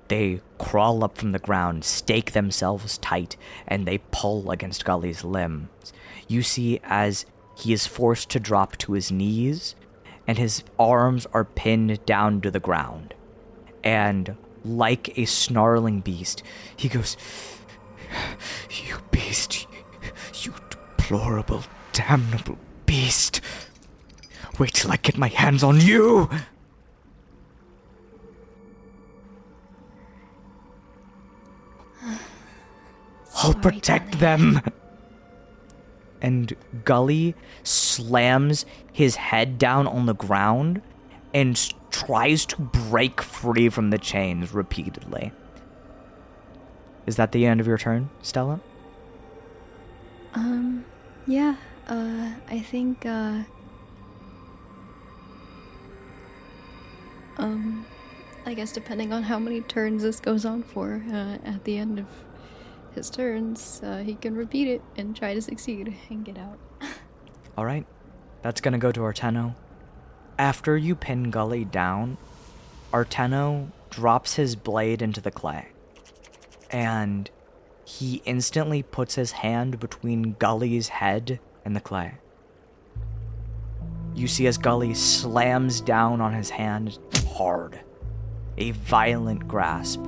they crawl up from the ground, stake themselves tight, and they pull against Gully's limbs. You see as he is forced to drop to his knees, and his arms are pinned down to the ground. And like a snarling beast, he goes, "You beast, you deplorable, damnable beast. Wait till I get my hands on you! I'll Sorry, protect darling. them! And Gully slams his head down on the ground and tries to break free from the chains repeatedly. Is that the end of your turn, Stella? Yeah, I think, I guess depending on how many turns this goes on for, at the end of his turns, he can repeat it and try to succeed and get out. Alright, that's gonna go to Arteno. After you pin Gully down, Arteno drops his blade into the clay. And he instantly puts his hand between Gully's head and the clay. You see as Gully slams down on his hand hard. A violent grasp.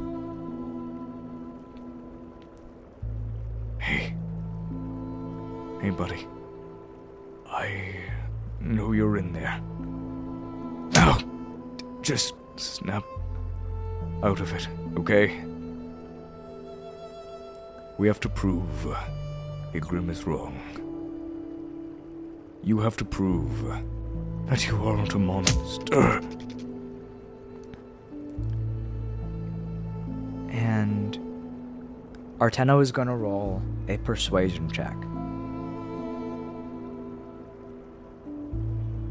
Hey. Hey, buddy. I know you're in there. Now, just snap out of it, okay? We have to prove Igrim is wrong. You have to prove that you aren't a monster. And Arteno is gonna roll a persuasion check.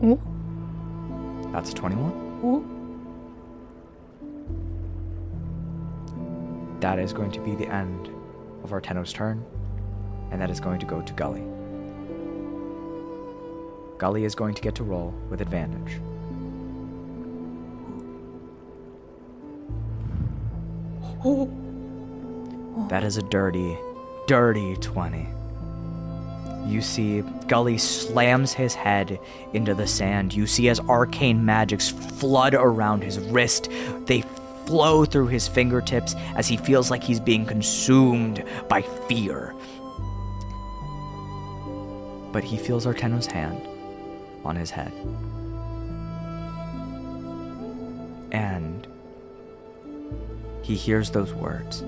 Ooh. That's a 21. Ooh. That is going to be the end of Arteno's turn, and that is going to go to Gully. Gully is going to get to roll with advantage. That is a dirty, dirty 20. You see Gully slams his head into the sand. You see as arcane magics flood around his wrist. They flow through his fingertips as he feels like he's being consumed by fear. But he feels Arteno's hand on his head. And he hears those words.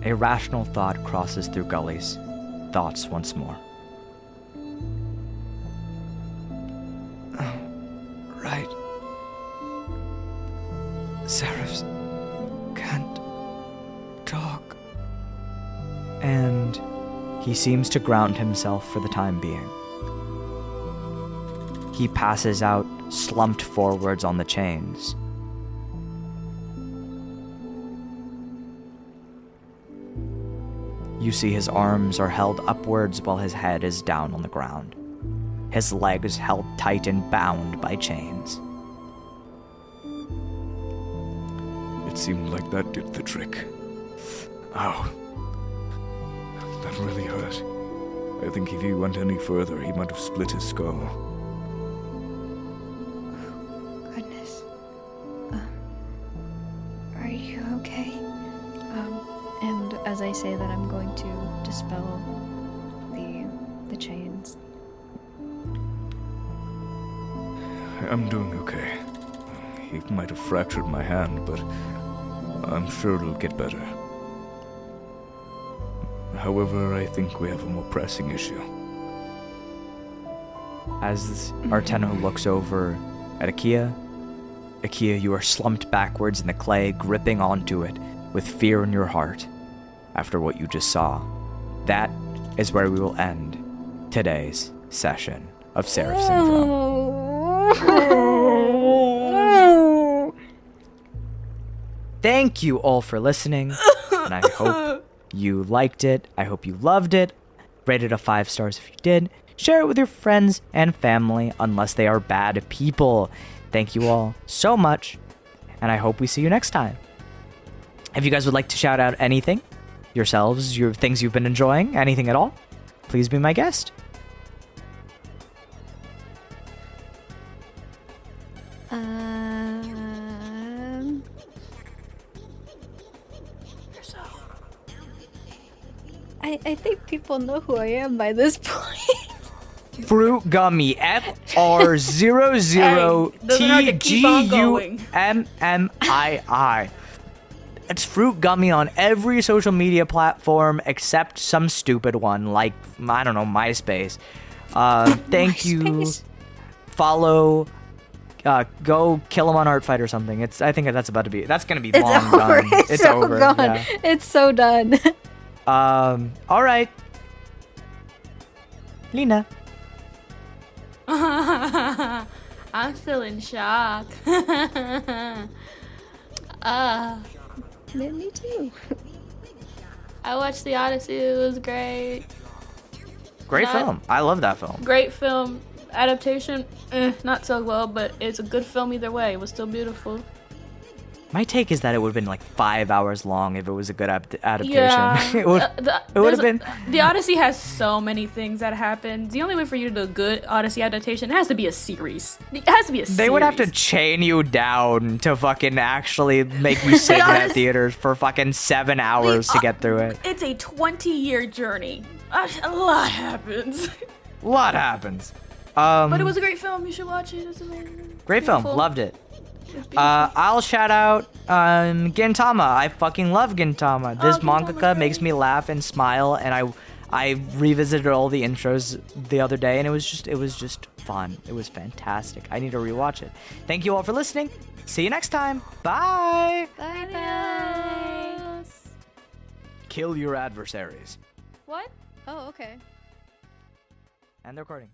A rational thought crosses through Gully's thoughts once more. Oh, right. Seraphs can't talk. And he seems to ground himself for the time being. He passes out, slumped forwards on the chains. You see his arms are held upwards while his head is down on the ground. His legs held tight and bound by chains. It seemed like that did the trick. Ow. That really hurt. I think if he went any further, he might have split his skull. Goodness. Are you okay? And as I say that, I'm going to dispel the chains. I'm doing okay. He might have fractured my hand, but I'm sure it'll get better. However, I think we have a more pressing issue. As Arteno looks over at Akia, you are slumped backwards in the clay, gripping onto it with fear in your heart after what you just saw. That is where we will end today's session of Seraph Syndrome. Thank you all for listening, and I hope you liked it. I hope you loved it. Rate it a 5 stars if you did. Share it with your friends and family, unless they are bad people. Thank you all so much, and I hope we see you next time. If you guys would like to shout out anything, yourselves, your things you've been enjoying, anything at all, please be my guest. I think people know who I am by this point. Fruit Gummy, FR00TGUMMII. It's Fruit Gummy on every social media platform except some stupid one like, I don't know, MySpace. Thank you. MySpace? Follow. Go kill him on Artfight or something. I think that's gonna be It's long over. done. It's so over. gone. Yeah. It's so done. All right. Lena. I'm still in shock. Me too. I watched The Odyssey. It was great. Great Not- film. I love that film. Great film. Adaptation, not so well, but it's a good film either way. It was still beautiful. My take is that it would have been like 5 hours long if it was a good adaptation. Yeah. it would have been. The Odyssey has so many things that happen. The only way for you to do a good Odyssey adaptation, it has to be a series. It has to be a series. They would have to chain you down to fucking actually make you sit in that theaters for fucking 7 hours to get through it. It's a 20-year journey. A lot happens. A lot happens. But it was a great film. You should watch it. It's amazing. Great film. Beautiful. Loved it. It's beautiful. I'll shout out Gintama. I fucking love Gintama. This Gintama's mangaka great. makes me laugh and smile, and I revisited all the intros the other day, and it was just fun. It was fantastic. I need to rewatch it. Thank you all for listening. See you next time. Bye. Bye. Kill your adversaries. What? Oh, okay. And the recording.